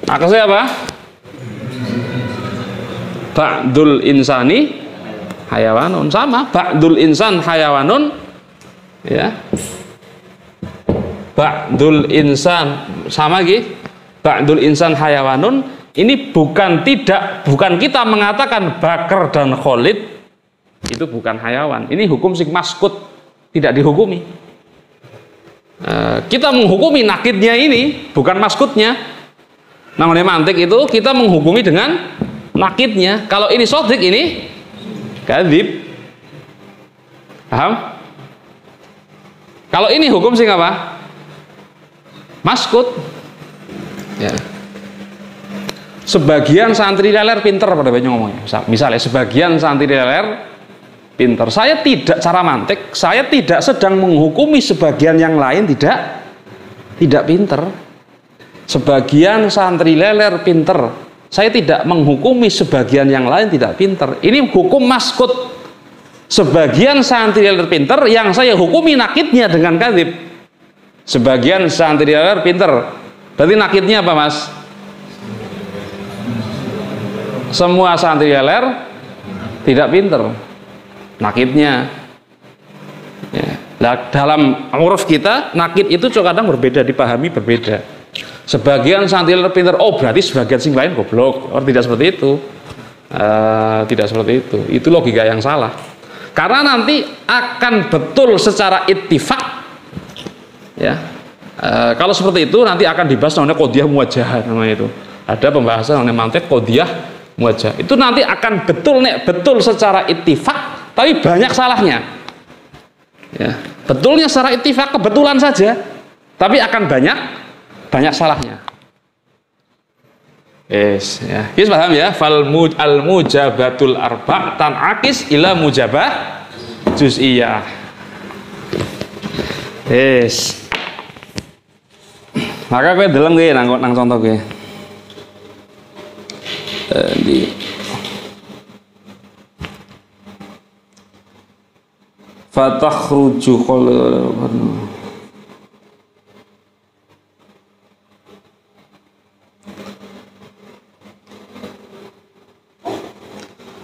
Akasnya apa? Ba'dul insani hayawanun. Sama, ba'dul insan hayawanun, ya. Ba'dul insan sama lagi. Ba'dul insan hayawanun. Ini bukan kita mengatakan Bakar dan Khalid itu bukan hayawan. Ini hukum sing maskut, tidak dihukumi. Kita menghukumi nakidnya ini, bukan maskutnya. Namanya mantik itu kita menghukumi dengan nakidnya. Kalau ini sodik, ini kadzib. Paham? Kalau ini hukum sing apa? Maskut. Ya. Sebagian santri leler pinter pada banyak ngomongnya. Misalnya sebagian santri leler pinter. Saya tidak cara mantik, saya tidak sedang menghukumi sebagian yang lain tidak pinter. Sebagian santri leler pinter, saya tidak menghukumi sebagian yang lain tidak pinter. Ini hukum maskut. Sebagian santri leler pinter, yang saya hukumi nakidnya dengan kadzib. Sebagian santri leler pinter, berarti nakidnya apa, Mas? Semua santri leler tidak pinter, nakidnya. Ya. Nah, dalam uruf kita nakid itu kadang berbeda, dipahami berbeda. Sebagian santri leler pinter, oh berarti sebagian sing lain goblok. Oh, tidak seperti itu. Tidak seperti itu. Itu logika yang salah. Karena nanti akan betul secara ittifaq. Ya. Kalau seperti itu nanti akan dibahas namanya qadhiyah muwajjahah namanya itu. Ada pembahasan namanya mantik qadhiyah muwajjah. Itu nanti akan betul secara ittifaq, tapi banyak salahnya. Ya, betulnya secara ittifaq kebetulan saja, tapi akan banyak salahnya. Yes, ya. Yes, paham ya? Al mujabatul arba' tan'akis ila mujabah juz'iyah. Yes. Maka kowe deleng kowe nang contoh kowe. Di fatakhruju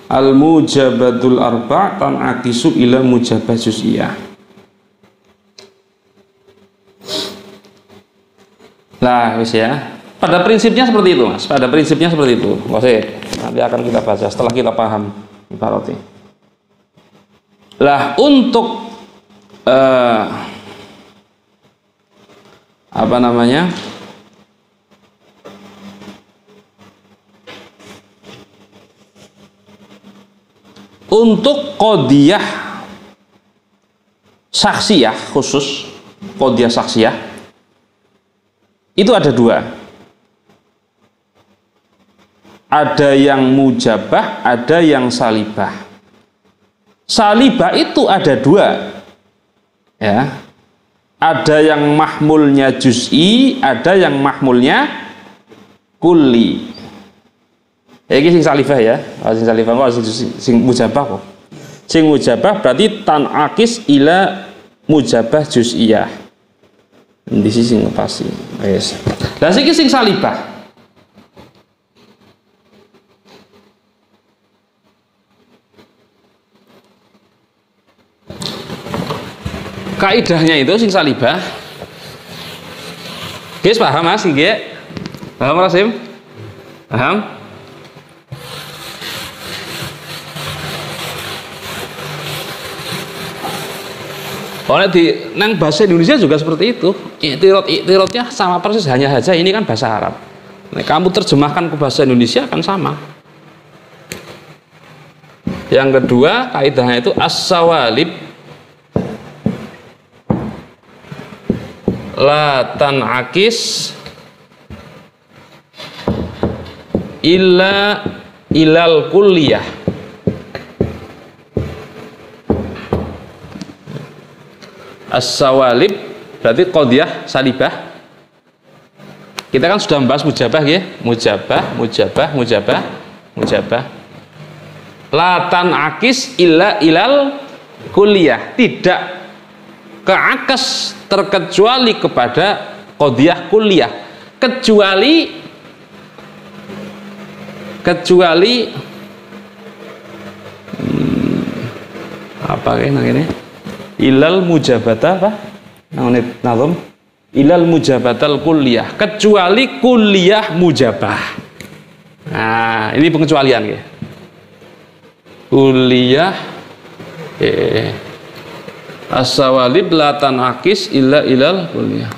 al mujabatul arba' tan'akisu ila mujabah juz'iyah. Lah wis ya. Pada prinsipnya seperti itu, Mas. Pada prinsipnya seperti itu. Oke, nanti akan kita baca setelah kita paham ibaratnya. Lah untuk apa namanya? Untuk qadhiyah saksiyah khusus, qadhiyah saksiyah itu ada dua. Ada yang mujabah, ada yang salibah. Salibah itu ada dua, ya. ada yang mahmulnya juz'i, ada yang mahmulnya kulli. Iki sing salibah ya. Sing salibah kok sing mujabah kok. Sing mujabah berarti tanakis ila mujabah juz'iyah. Di sisi ngepasi. Wes. Lah sing salibah. Kaidahnya itu sing salibah. Guys paham Mas nggih? Paham Rasim? Paham? Oleh di nang bahasa Indonesia juga seperti itu. Iktirotnya sama persis, hanya saja ini kan bahasa Arab. Nah, kamu terjemahkan ke bahasa Indonesia akan sama. Yang kedua, kaidahnya itu as-sawalib la tanakis illa ilal kulliyah. As-sawalib berarti qadiyah salibah. Kita kan sudah membahas mujabah ya, mujabah. La tanakis illa ilal kulliyah, tidak keakes terkecuali kepada qadiyah kulliyah, kecuali apa ini ilal mujabata apa nazam ilal mujabatal kulliyah, kecuali kulliyah mujabah. Nah ini pengecualian ya, kulliyah as-sawalib la tanakis illa ilal kulliyah,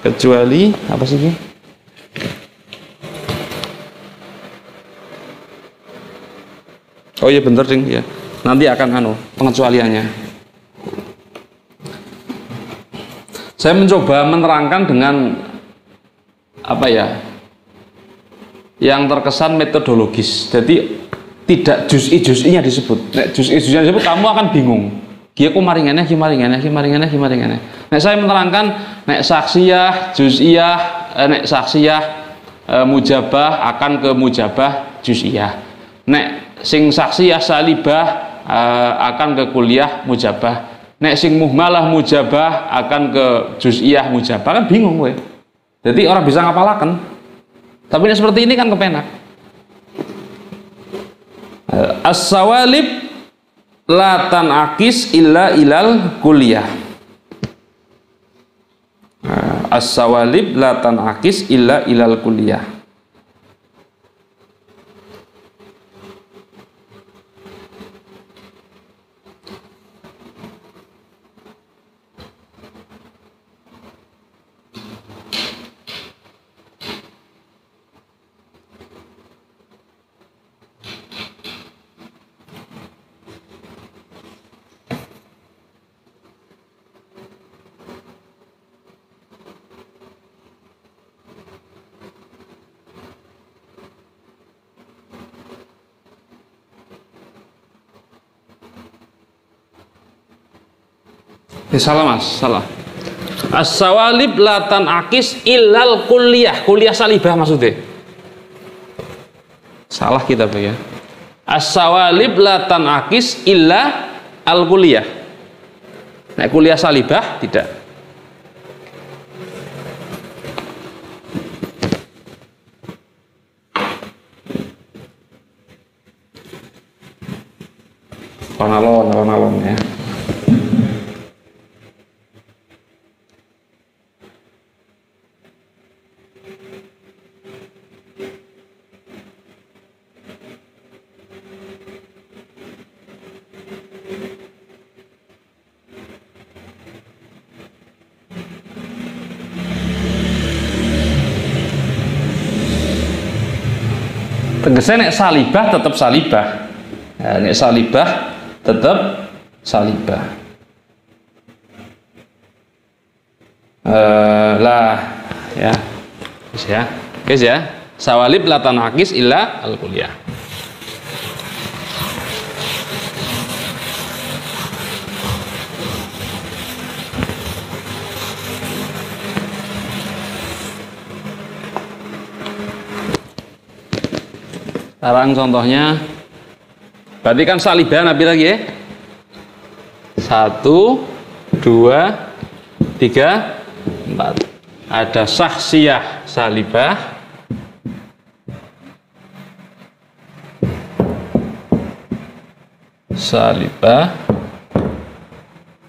kecuali apa sih ini? Oh iya bener ding ya, nanti akan pengecualiannya. Saya mencoba menerangkan dengan apa ya, yang terkesan metodologis. Jadi tidak juz'i-juz'inya disebut. Nek juz'i-juz'inya disebut kamu akan bingung. Dia kok maringane. Nek saya menerangkan nek saksiyah, juz'iyah, nek saksiyah mujabah akan ke mujabah juz'iyah. Nek sing saksiyah salibah akan ke kuliah mujabah. Nek sing muhmalah mujabah akan ke juz'iyah mujabah, kan bingung kowe. Jadi orang bisa ngapalaken. Tapi nek seperti ini kan kepenak. As-sawalib la tanakis illa ilal kulliyah. As-sawalib la tanakis illa ilal kulliyah. Salah Mas, salah. As-sawalib la tanakis illal kulliyah. Kulliyah salibah maksudnya. Salah kita Pak ya. As-sawalib la tanakis illa al kulliyah. Nah, kuliah salibah tidak. Alon ya. Tegesnya nek salibah tetap salibah. Ya, nek salibah tetap salibah. Lah ya. Guys ya. Guys ya. Sawalib la tanakis illa al kulliyah. Sekarang contohnya, berarti kan salibah nabi lagi ya. 1, 2, 3, 4. Ada syakhsiyah salibah,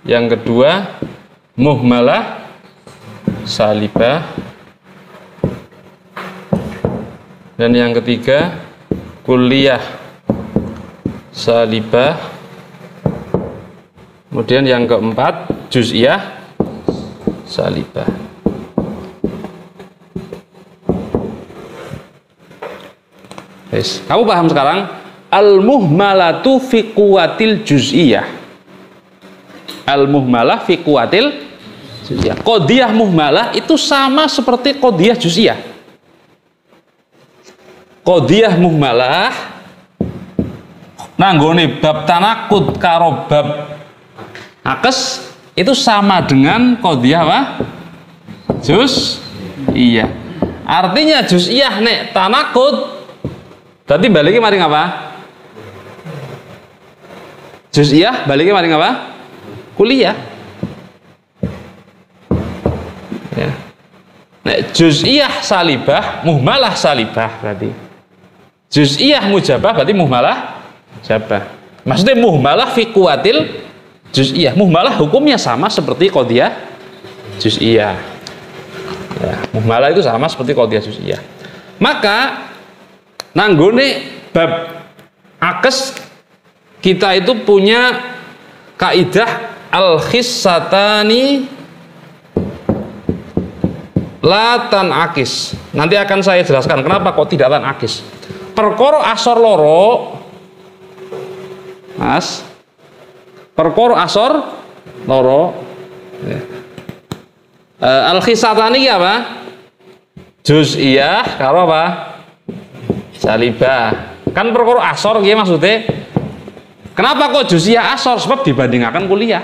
yang kedua muhmalah salibah, dan yang ketiga kulliyah salibah, kemudian yang keempat juz'iyah salibah. Yes. Kamu paham sekarang? Al-muhmalatu fi quwatil juz'iyah. Al-muhmalah fi quwatil juz'iyah. Qadiyah muhmalah itu sama seperti qadiyah juz'iyah. Qadiyah muhmalah nanggone bab tanakut karo bab akes itu sama dengan qadiyah apa? Juz'iyah. Artinya juz'iyah nek tanakut berarti baliknya maring apa? Juz'iyah baliknya maring apa? Kuliah. Ya. Nek juz'iyah salibah, muhmalah salibah berarti. Juz'iyah mujabah berarti muhmalah mujabah. Maksudnya muhmalah fi quwatil juz'iyah. Muhmalah hukumnya sama seperti qadiyah juz'iyah. Ya, muhmalah itu sama seperti qadiyah juz'iyah. Maka nanggone bab akes kita itu punya kaidah al-khissatani la tanakis. Nanti akan saya jelaskan kenapa kok tidak tanakis. Perkara asor loro, Mas. Perkara asor loro. Al-khissatani apa? Juz'iyah karo apa? Salibah. Kan perkara asor nggih maksudnya. Kenapa kok juz'iyah asor? Sebab dibandingkan kuliah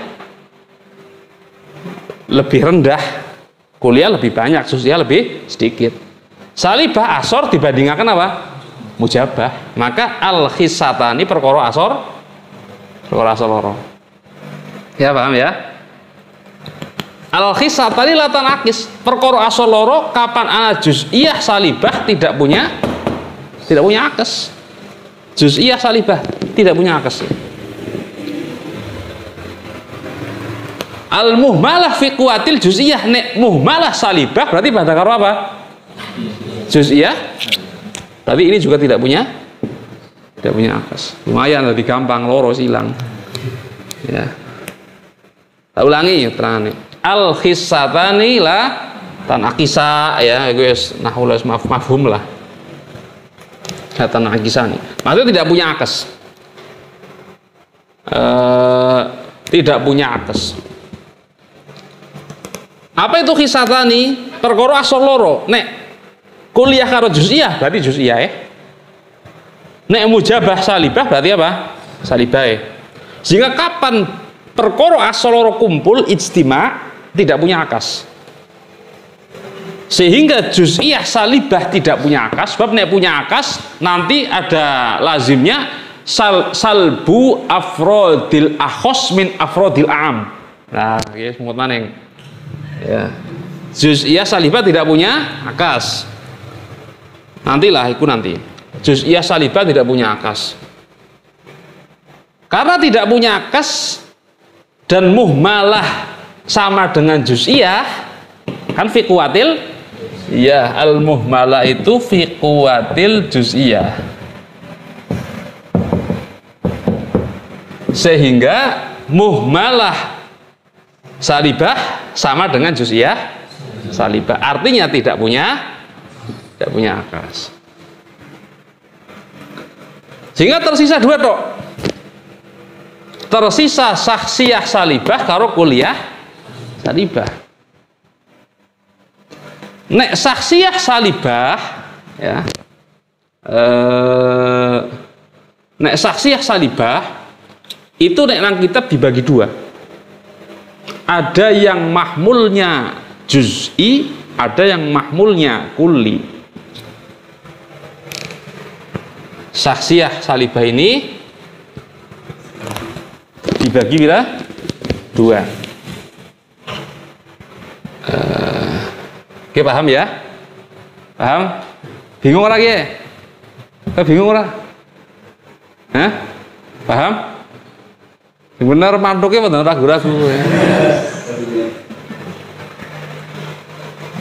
lebih rendah, kuliah lebih banyak, juz'iyah lebih sedikit. Salibah asor dibandingkan apa? Mujabah. Maka al-khissatani perkara asor loro. Ya paham ya? Al-khissatani la tanakis. Perkara asor loro kapan ana juz'iyah salibah tidak punya akes. Juz'iyah salibah tidak punya akes. Al-muhmalah fi quwatil juz'iyah, nek muhmalah salibah berarti bantah karo apa? Juz'iyah. Berarti ini juga tidak punya akes. Lumayan lebih gampang, loro silang. Ya. Tak ulangi terangane. Al-khissatani la tanakisa ya, guys. Nahwu mafhum lah. Kata nakisani. Maksudnya tidak punya akes. Tidak punya akes. Apa itu khissatani? Perkara asor loro. Nek kuliah karo juz'iyah berarti juz'iyah ya. Nek mujabah salibah berarti apa? Salibah ya. Sehingga kapan perkara asor loro kumpul ijtima tidak punya akes. Sehingga juz'iyah salibah tidak punya akes. Sebab nek punya akes nanti ada lazimnya salbu afrodil akhos min afrodil am. Nah, ya semut maneng. Ya. Juz'iyah salibah tidak punya akes. Nantilah itu nanti. Juz'iyah salibah tidak punya akes. Karena tidak punya akes dan muhmalah sama dengan juz'iyah, kan fi quwatil ya, al-muhmalah itu fi quwatil juz'iyah. Sehingga muhmalah salibah sama dengan juz'iyah salibah. Artinya tidak punya akes. Sehingga tersisa dua tok. Tersisa syakhsiyah salibah karo kuliah salibah. Nek syakhsiyah salibah ya. Nek syakhsiyah salibah itu nek nang kitab dibagi dua. Ada yang mahmulnya juz'i, ada yang mahmulnya kulli. saksiyah salibah ini dibagi bila dua. Oke, paham ya? Paham? Bingung lagi ya? Bingung ora? Hah? Paham? Bener mantuknya bener ragu-ragu ya.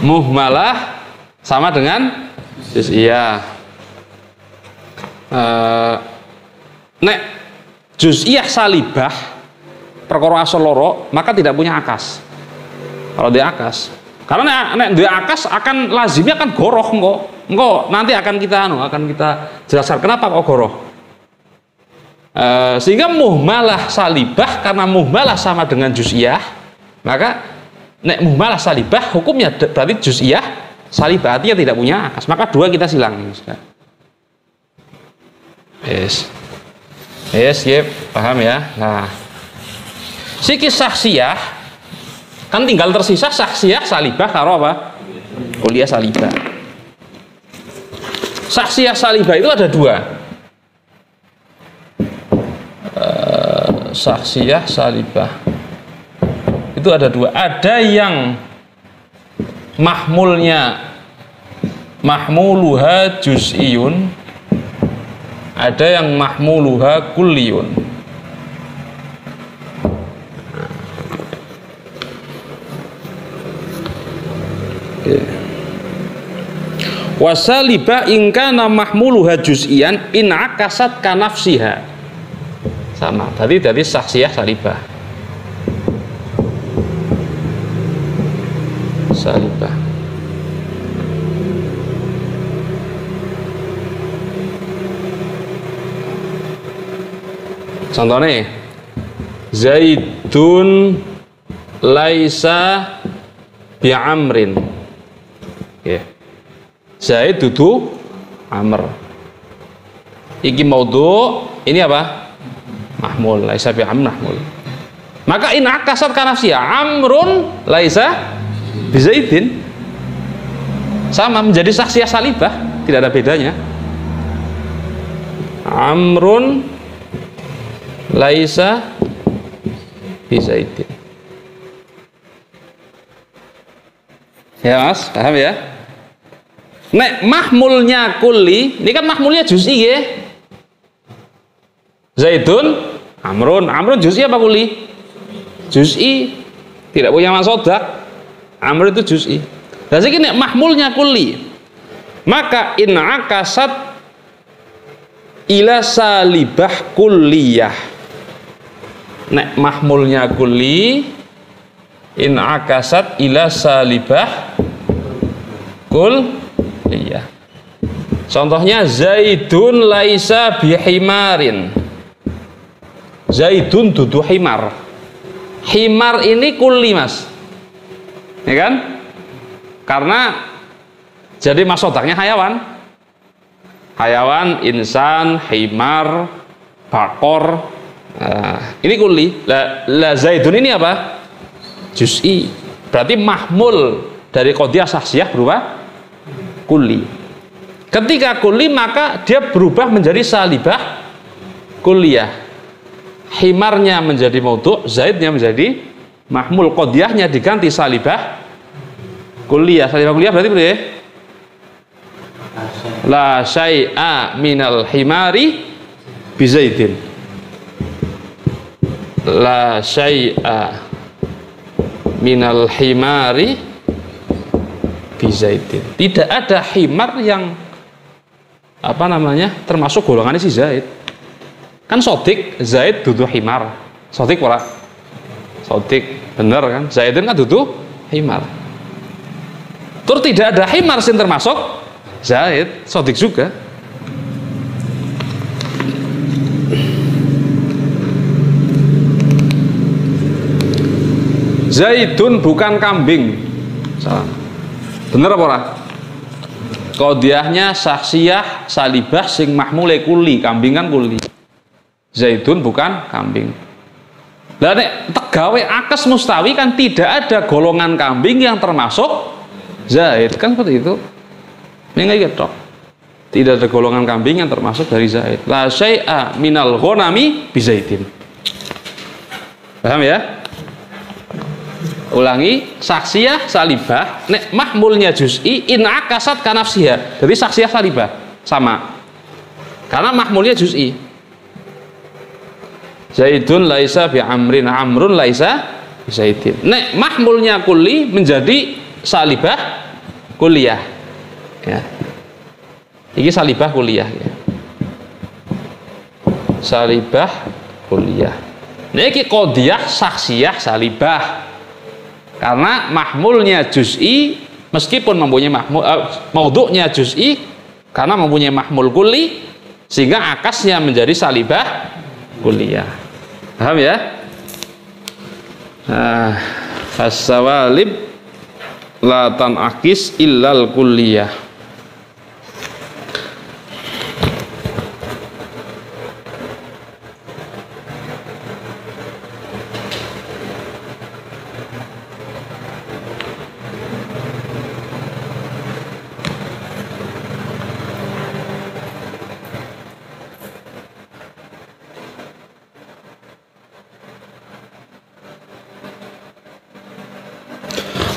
Muhmalah sama dengan juz'iyah. Nek juz'iyah salibah perkara asal loro maka tidak punya akas. Kalau dia akas, karena nek dia akas akan lazimnya akan goroh engko nanti akan kita jelaskan kenapa kok goroh. Sehingga muhmalah salibah karena muhmalah sama dengan juz'iyah, maka nek muhmalah salibah hukumnya berarti juz'iyah salibah, artinya tidak punya akas, maka dua kita silang. Yep, paham ya. Nah, sikis saksiyah kan tinggal tersisa saksiyah salibah karo apa? Kuliah salibah. Saksiyah salibah itu ada dua. Saksiyah salibah itu ada dua. Ada yang mahmuluha juz'iyun, ada yang mahmuluha kulliyun. Wasalibah ingkana mahmuluha juz'iyan in akasat kanafsiha. Sama, tadi saksiyah salibah. Salibah. Contohnya Zaidun laisa bi'amrin. Okay. Zaid dudu Amr. Iki maudhu, ini apa? Mahmul, laisa bi'amr mahmul. Maka in akasat kanafsiya Amrun laisa bizaidin. Sama, menjadi saksiyah salibah, tidak ada bedanya. Amrun laisa bizaidin. Ya Mas, paham ya? Nek mahmulnya kulli, ini kan mahmulnya juz'i ya. Zaidun, Amrun juz'i apa kulli? Juz'i, tidak punya masodak. Amr itu juz'i. Dan ini nek mahmulnya kulli, maka in akasat ila salibah kulliyah. Nek mahmulnya kulli, in akasat ila salibah kulliyah. Contohnya Zaidun laisa bihimarin. Zaidun dudu himar. Himar ini kulli Mas, ya kan? Karena jadi masodaknya hayawan. Hayawan, insan, himar, bakor. Ini kulli. La Zaidun ini apa? Juz'i. Berarti mahmul dari qadhiyah saksiyah berupa kulli. Ketika kulli maka dia berubah menjadi salibah kulliyah. Himarnya menjadi maudhu', Zaidnya menjadi mahmul, qadhiyahnya diganti salibah kulliyah. Salibah kulliyah berarti boleh la syai'a minal himari bi Zaidin. La syai'a minal himari bi Zaidin. Tidak ada himar yang apa namanya termasuk golongannya si Zaid. Kan sodik, Zaid dudu himar. Sodik ora? Sodik, bener kan? Zaidin kan dudu himar. Terus tidak ada himar yang termasuk Zaid, sodik juga. Zaidun bukan kambing. Salah. Bener apa ora? Qadhiyahnya saksiyah salibah sing mahmule kulli, kambing kan kulli. Zaidun bukan kambing. Lah nek tegawe akes mustawi kan tidak ada golongan kambing yang termasuk Zaid, kan seperti itu. Ini ketok. Tidak ada golongan kambing yang termasuk dari zaid. La syai'a minal ghanami bizaidin. Paham ya? Ulangi, saksiyah salibah nek mahmulnya juz'i in akasat kanafsiha. Jadi saksiyah salibah sama. Karena mahmulnya juz'i. Zaidun laisa bi amrin, amrun laisa bi zaidin. Nek mahmulnya kulli menjadi salibah kulliyah. Ya. Iki salibah kulliyah ya. Salibah kulliyah. Niki qodiyah saksiyah salibah. Karena mahmulnya juz'i meskipun mempunyai mahmul maudhu'nya juz'i karena mempunyai mahmul kulli sehingga akasnya menjadi salibah kulliyah. Paham ya? Nah, as-sawalib la tanakis illal kulliyah.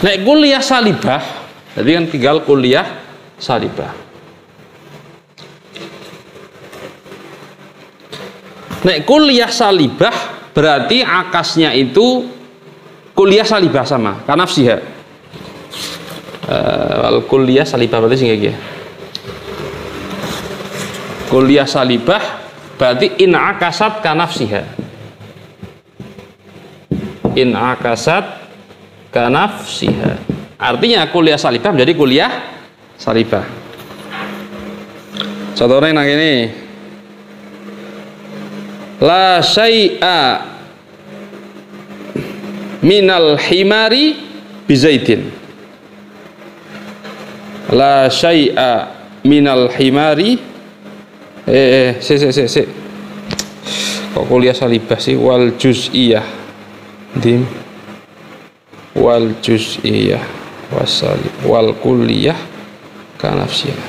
Nek kuliah salibah, jadi kan tinggal kuliah salibah. Nek kuliah salibah berarti akasnya itu kuliah salibah sama, karena nafsiha. Kuliah salibah berarti sing iki. Kuliah salibah berarti in akasat kanafsiha. In akasat kanafsiha. Artinya kuliah salibah menjadi kuliah salibah. Contohnya nang ini. La syai'a minal himari bizaidin. La syai'a minal himari kok kuliah salibah sih wal juz'iyah. Dim wal juz'iyah wasalib wal kulliyah kanafsiyah.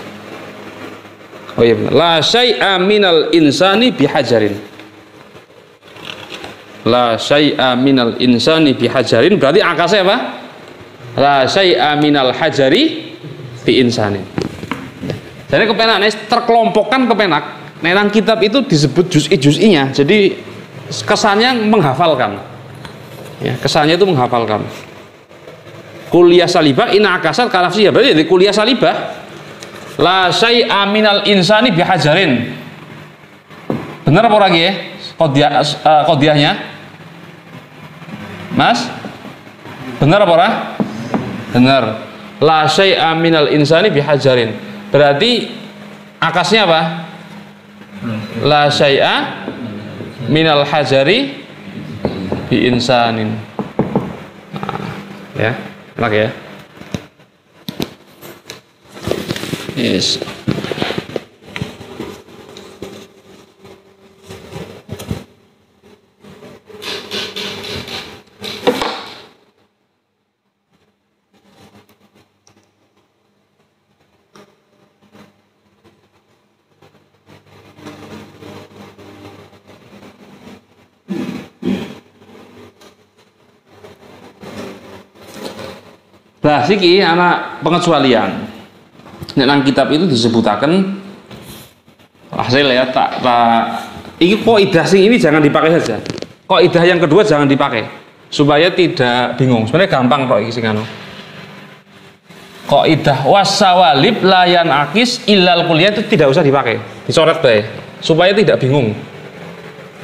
Oh iya benar. La syai'a minal insani bihajarin. La syai'a minal insani bihajarin berarti akasnya apa? La syai'a minal hajari bi insani. Jadi kepenak terkelompokkan kepenak. Nang kitab itu disebut juz'i-juz'inya. Jadi kesannya menghafalkan. Ya, kesannya itu menghafalkan. Kuliah salibah ina akasal kanafsiyah berarti kuliah salibah la syai'a minal insani bihajarin. Benar apa lagi ya? Qodiyahnya Mas? Benar apa ora? Benar. La syai'a minal insani bihajarin. Berarti akasnya apa? La syai'a minal hajari bi insanin. Nah, ya. Enak ya. Yes. Nah, siki anak pengecualian. Nek nang kitab itu disebutaken hasil ya tak iki kaidah sing ini jangan dipakai saja. Kaidah yang kedua jangan dipakai supaya tidak bingung. Sebenarnya gampang kok iki sing anu. Kaidah wasawalib layan akis ilal kuliah itu tidak usah dipakai. Dicoret bae supaya tidak bingung.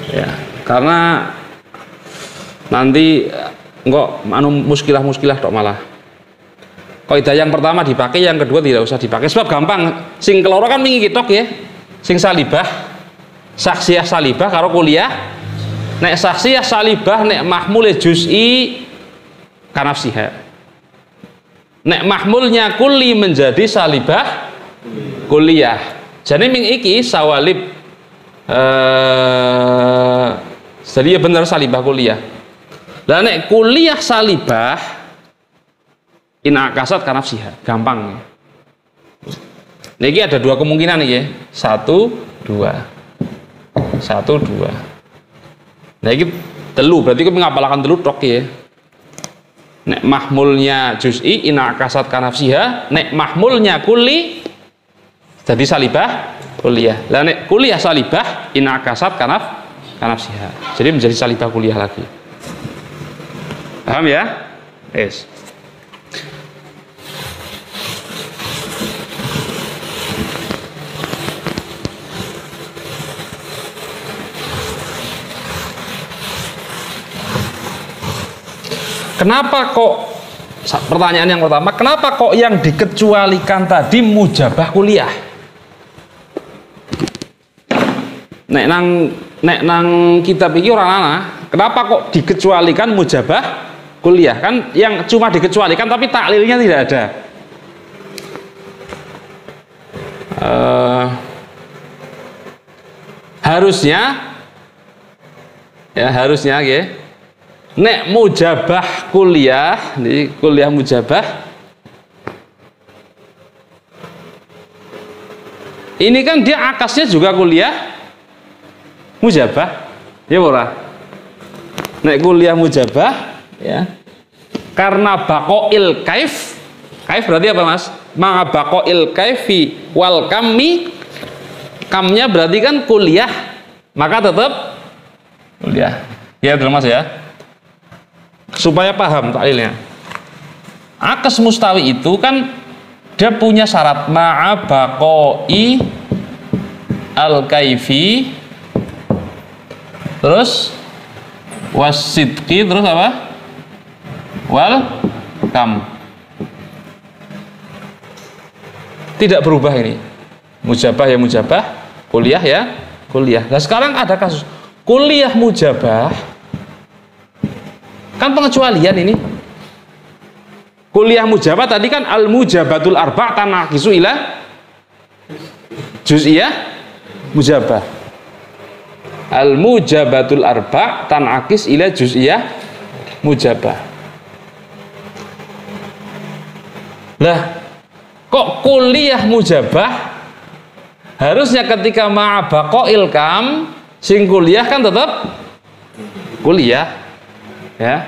Ya, karena nanti enggak anu muskilah-muskilah tok malah. Kaidah yang pertama dipakai, yang kedua tidak usah dipakai. Sebab gampang. Sing keloro kan wingi kitok ya. Sing salibah, saksiyah salibah karo kuliah. Nek saksiyah salibah nek mahmule juz'i kanafsiha. Nek mahmulnya kulli menjadi salibah kuliah. Jadi ming iki sawalib jadi ya bener salibah kuliah. Lah nek kuliah salibah in akasat kanafsiha, gampang. Niki ada dua kemungkinan nih ya. 1, 2. 1, 2. Nah ini telu, berarti kita ngapalakan telu tok ya. Nek mahmulnya juz'i inakasat kanafsiha, nek mahmulnya kuli jadi salibah kuliah. Lah nek kuliah salibah inakasat kanafsiha. Jadi menjadi salibah kuliah lagi. Paham ya? Yes. Kenapa kok, pertanyaan yang pertama, kenapa kok yang dikecualikan tadi mujabah kuliah? Nek nang kitab iki ora ana, kenapa kok dikecualikan mujabah kuliah? Kan yang cuma dikecualikan tapi taklilnya tidak ada. Harusnya ya. Nek mujabah kuliah, ini kuliah mujabah. Ini kan dia akasnya juga kuliah mujabah, ya ora? Nek kuliah mujabah, ya. Karena baqail kaif berarti apa mas? Ma baqail kaifi wal kammi, kamnya berarti kan kuliah, maka tetap kuliah. Ya betul mas ya. Supaya paham taklilnya, akas mustawi itu kan dia punya syarat ma'a baqai al kaifi, terus wasidqi, terus apa? Wal kam. Tidak berubah ini. Mujabah ya mujabah, kuliah ya kuliah. Nah sekarang ada kasus kuliah mujabah, kan pengecualian ini. Kuliah mujabah tadi kan al mujabatul arba' tanaqisu ila juz'iyah mujabah. Al mujabatul arba' tanaqis ila juz'iyah mujabah. Lah kok kuliah mujabah harusnya ketika ma'a baqail kam sing kuliah kan tetap kuliah. Ya,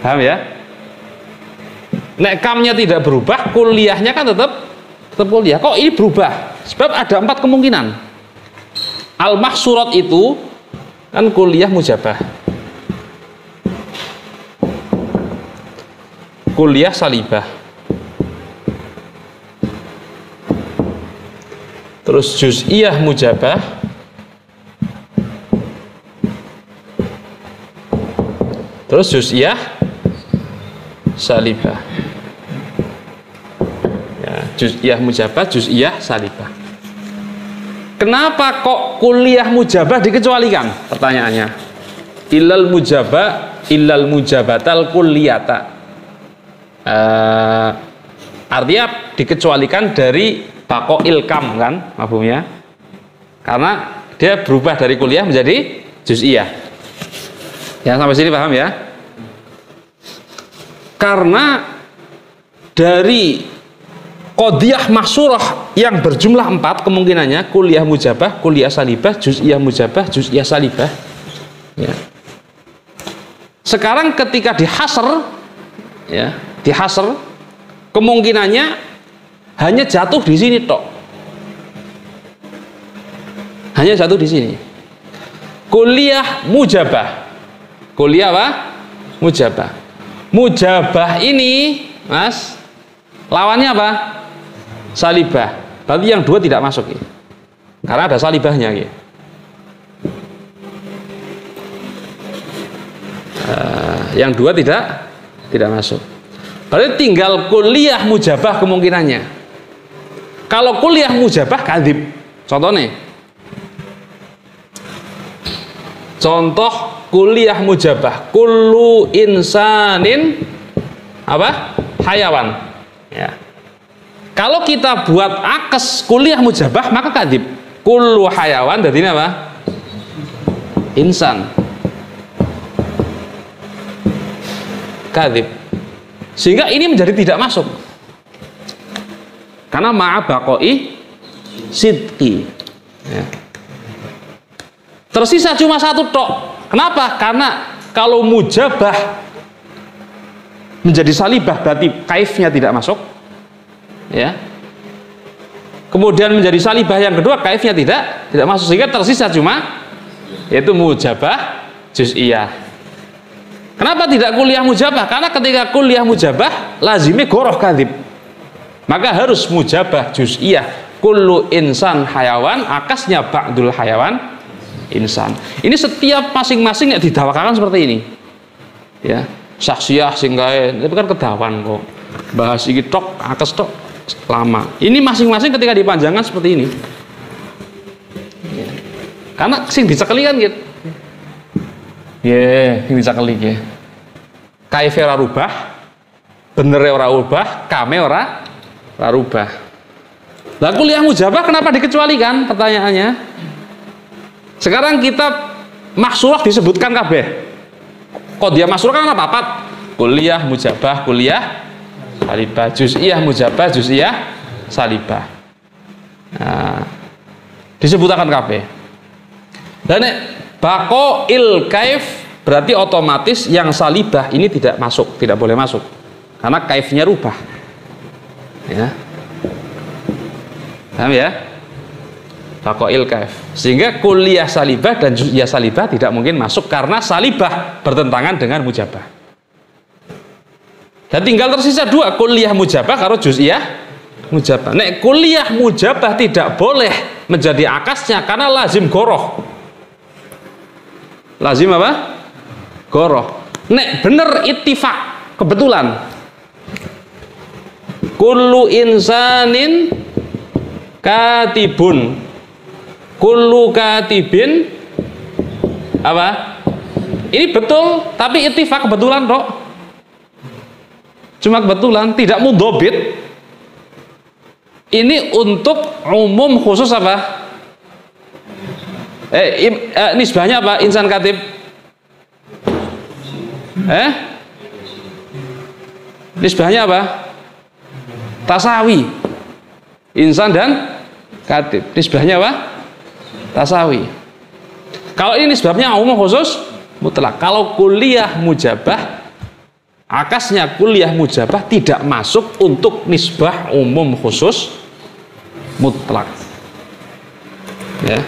paham ya? Nek kamnya tidak berubah, kuliahnya kan tetap kuliah. Kok ini berubah? Sebab ada 4 kemungkinan. Al-mahsurat itu kan kuliah mujabah, kuliah salibah, terus juz'iyah mujabah, terus juz'iyah salibah. Ya, juz'iyah mujabah, juz'iyah salibah. Kenapa kok kuliah mujabah dikecualikan? Pertanyaannya. Illal mujabatal kulliyata. Artinya dikecualikan dari baqail kam kan, mafhumnya? Karena dia berubah dari kuliah menjadi juz'iyah. Ya sampai sini paham ya? Karena dari qadiyah mahsurah yang berjumlah 4 kemungkinannya, kuliah mujabah, kuliah salibah, juz'iyah mujabah, juz'iyah salibah. Ya. Sekarang ketika dihasr, ya, dihasr, kemungkinannya hanya jatuh di sini tok. Hanya jatuh di sini. Kuliah mujabah. Kuliah apa? Mujabah. Mujabah ini, mas, lawannya apa? Salibah. Berarti yang 2 tidak masuk ya. Karena ada salibahnya ya. Yang 2 tidak masuk. Berarti tinggal kuliah mujabah kemungkinannya. Kalau kuliah mujabah kadzib. Contohnya. Contoh kuliah mujabah, kullu insanin apa? Hayawan. Ya. Kalau kita buat akes kuliah mujabah maka kadzib. Kullu hayawan berarti apa? Insan. Kadzib. Sehingga ini menjadi tidak masuk. Karena ma'a baqai sidqi. Ya. Tersisa cuma satu tok. Kenapa? Karena kalau mujabah menjadi salibah berarti kaifnya tidak masuk. Ya. Kemudian menjadi salibah yang kedua kaifnya tidak masuk, sehingga tersisa cuma yaitu mujabah juz'iyah. Kenapa tidak kuliah mujabah? Karena ketika kuliah mujabah lazimnya goroh kadhib. Maka harus mujabah juz'iyah. Kullu insan hayawan, akasnya ba'dul hayawan insan. Ini setiap masing-masing yang didakwakan seperti ini. Ya, syaksiyah singgae, itu kan kedawan kok. Bahas iki tok, akes tok lama. Ini masing-masing ketika dipanjangkan seperti ini. Ya. Karena sing dicekeli kan gitu. Sing dicekeli ya. Kaife ora rubah, bener ora rubah, kame ora rubah. Lah kuliah mujabah kenapa dikecualikan? Pertanyaannya. Sekarang kita mahsurah disebutkan kabeh. Kok dia mahsurah kan apa? Kuliah mujabah, kuliah salibah, juz'iyah mujabah, juz'iyah salibah. Nah, disebutkan kabeh. Dan baqail kaif berarti otomatis yang salibah ini tidak masuk, tidak boleh masuk. Karena kaifnya rubah. Ya. Paham ya? Baqail kaif. Sehingga kuliah salibah dan juz'iyah salibah tidak mungkin masuk karena salibah bertentangan dengan mujabah. Dan tinggal tersisa dua, kuliah mujabah karo juz'iyah mujabah. Nek kuliah mujabah tidak boleh menjadi akasnya karena lazim goroh. Lazim apa? Goroh. Nek bener ittifaq, kebetulan kullu insanin katibun, kullu katibin apa? Ini betul, tapi ittifaq kebetulan dok. Cuma kebetulan, tidak mudhobit. Ini untuk umum khusus apa? Nisbahnya apa? Insan katib. Nisbahnya apa? Tasawi. Insan dan katib. Nisbahnya apa? Tasawi. Kalau ini nisbahnya umum khusus mutlak. Kalau kuliah mujabah, akasnya kuliah mujabah tidak masuk untuk nisbah umum khusus mutlak. Ya.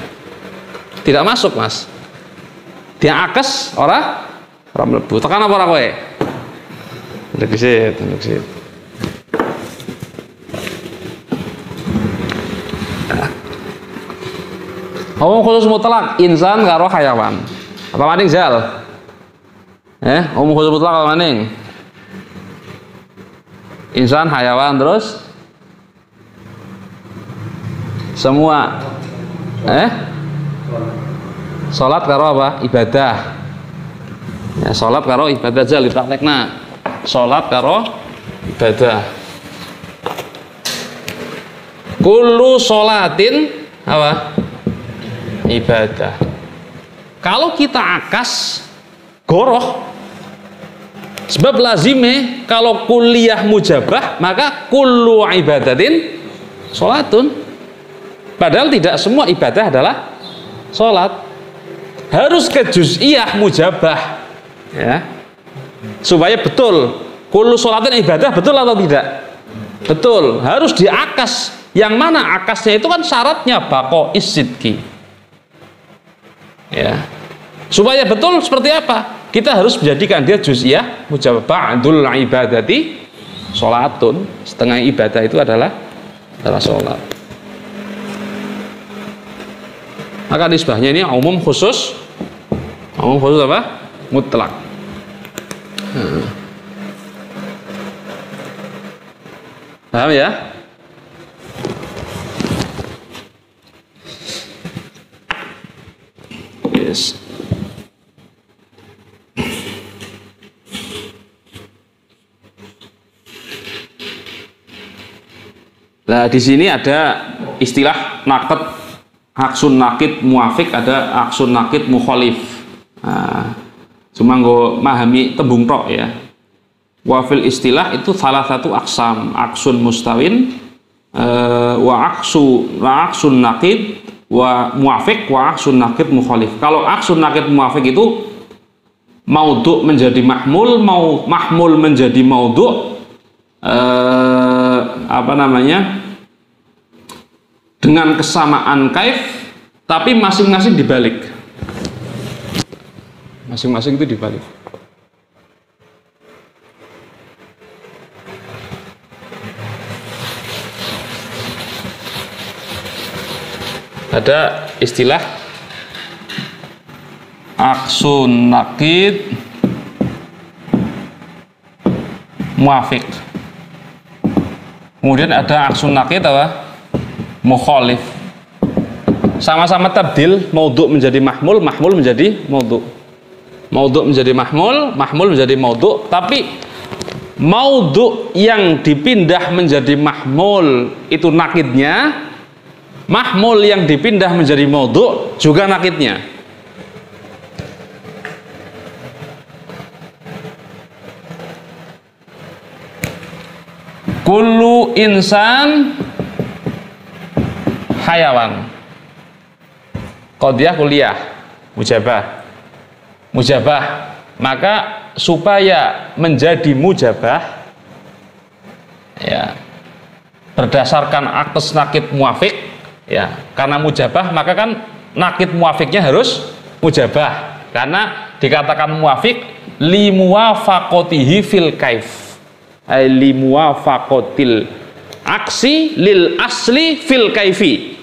Tidak masuk, Mas. Dia akas ora mlebu. Tekan apa ora kowe? Ndek. Umum khusus mutlak insan karo hayawan. Apa maning Zal? Umum khusus mutlak apa maning? Insan, hayawan, terus semua. Salat karo apa? Ibadah. Ya, salat karo ibadah Zal dipraktekna. Salat karo ibadah. Kullu sholatin apa? Ibadah. Kalau kita akas goroh, sebab lazime kalau kuliah mujabah maka kullu ibadatin sholatun. Padahal tidak semua ibadah adalah sholat. Harus ke juz'iyah mujabah, ya, supaya betul kullu sholatin ibadah, betul atau tidak? Betul. Harus diakas. Yang mana akasnya itu kan syaratnya baqa'is sidqi. Ya. Supaya betul seperti apa? Kita harus menjadikan dia juz'iyah mujabah. Ba'dul ibadati sholatun. Setengah ibadah itu adalah sholat. Maka nisbahnya ini umum khusus. Umum khusus apa? Mutlak. Paham ya? Yes. Nah, di sini ada istilah naqd, aksun nakid muafik, ada aksun nakid mukhalif. Nah, cuma gue memahami tembung tok ya. Wafil istilah itu salah satu aksam, aksun mustawin wa aksun naqid wa muafiq wa aksun naqid mukhalif. Kalau aksun naqid muafiq itu maudhu menjadi mahmul, mahmul menjadi maudhu, dengan kesamaan kaif, tapi masing-masing dibalik. Masing-masing itu dibalik. Ada istilah aksun naqid muafiq. Kemudian ada aksun naqid apa? Mukhalif. Sama-sama tabdil, maudhu menjadi mahmul, mahmul menjadi maudhu. Maudhu menjadi mahmul, mahmul menjadi maudhu, tapi maudhu yang dipindah menjadi mahmul itu naqidnya, mahmul yang dipindah menjadi maudhu juga naqidnya. Kullu insan hayawan. Qadiyah kuliah mujabah. Mujabah, maka supaya menjadi mujabah ya berdasarkan akes nakid muafiq ya, karena mujabah maka kan nakid muafiqnya harus mujabah, karena dikatakan muafiq li muwafaqatihi fil kaif, ay li muwafaqatil aksi lil asli fil kaifi.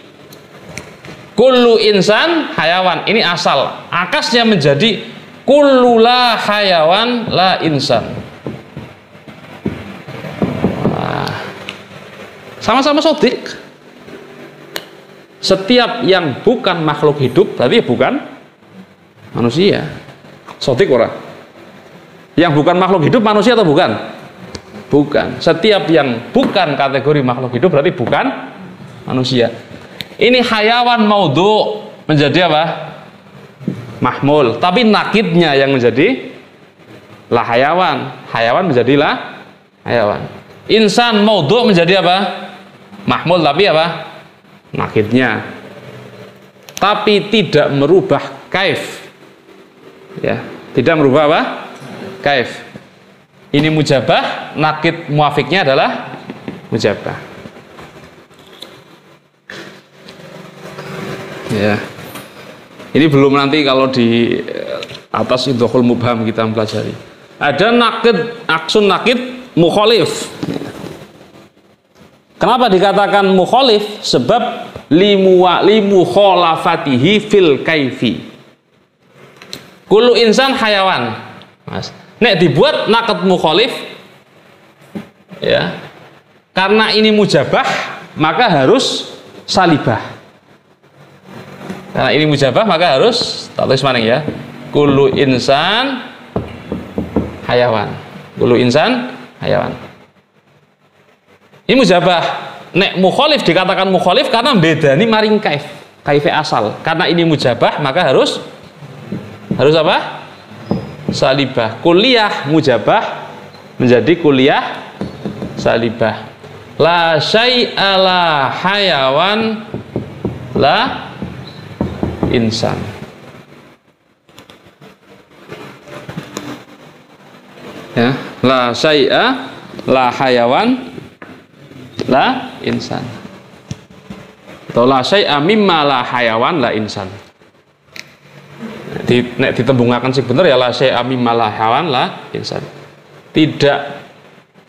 Kullu insan hayawan, ini asal, akasnya menjadi kullu la hayawan la insan. Sama-sama sodik. Setiap yang bukan makhluk hidup berarti bukan manusia. Sodik ora? Yang bukan makhluk hidup manusia atau bukan? Bukan. Setiap yang bukan kategori makhluk hidup berarti bukan manusia. Ini hayawan maudhu menjadi apa? Mahmul. Tapi nakidnya yang menjadi la hayawan. Hayawan menjadi la hayawan. Insan maudhu menjadi apa? Mahmul, tapi apa? Nakidnya. Tapi tidak merubah kaif. Ya, tidak merubah apa? Kaif. Ini mujabah, nakid muafiknya adalah mujabah. Ya, ini belum nanti kalau di atas idghul mubham kita mempelajari. Ada nakid, aksun nakid mukhalif. Kenapa dikatakan mukhalif? Sebab limu khalafatihi fil kaifi. Kullu insan hayawan. Mas, nek dibuat nakid mukhalif, ya, karena ini mujabah maka harus salibah. Karena ini mujabah maka harus tak tulis maning ya. Kullu insan hayawan. Kullu insan hayawan. Ini mujabah. Nek mukhalif dikatakan mukhalif karena bedani maring kaif. Kaife asal. Karena ini mujabah maka harus apa? Salibah. Kuliah mujabah menjadi kuliah salibah. La syai'a la hayawan la insan. Ya, la syai'a la hayawan la insan. Atau la syai'a mimma la hayawan la insan. Nek ditembungaken sing bener ya la syai'a mimma la hayawan la insan. Tidak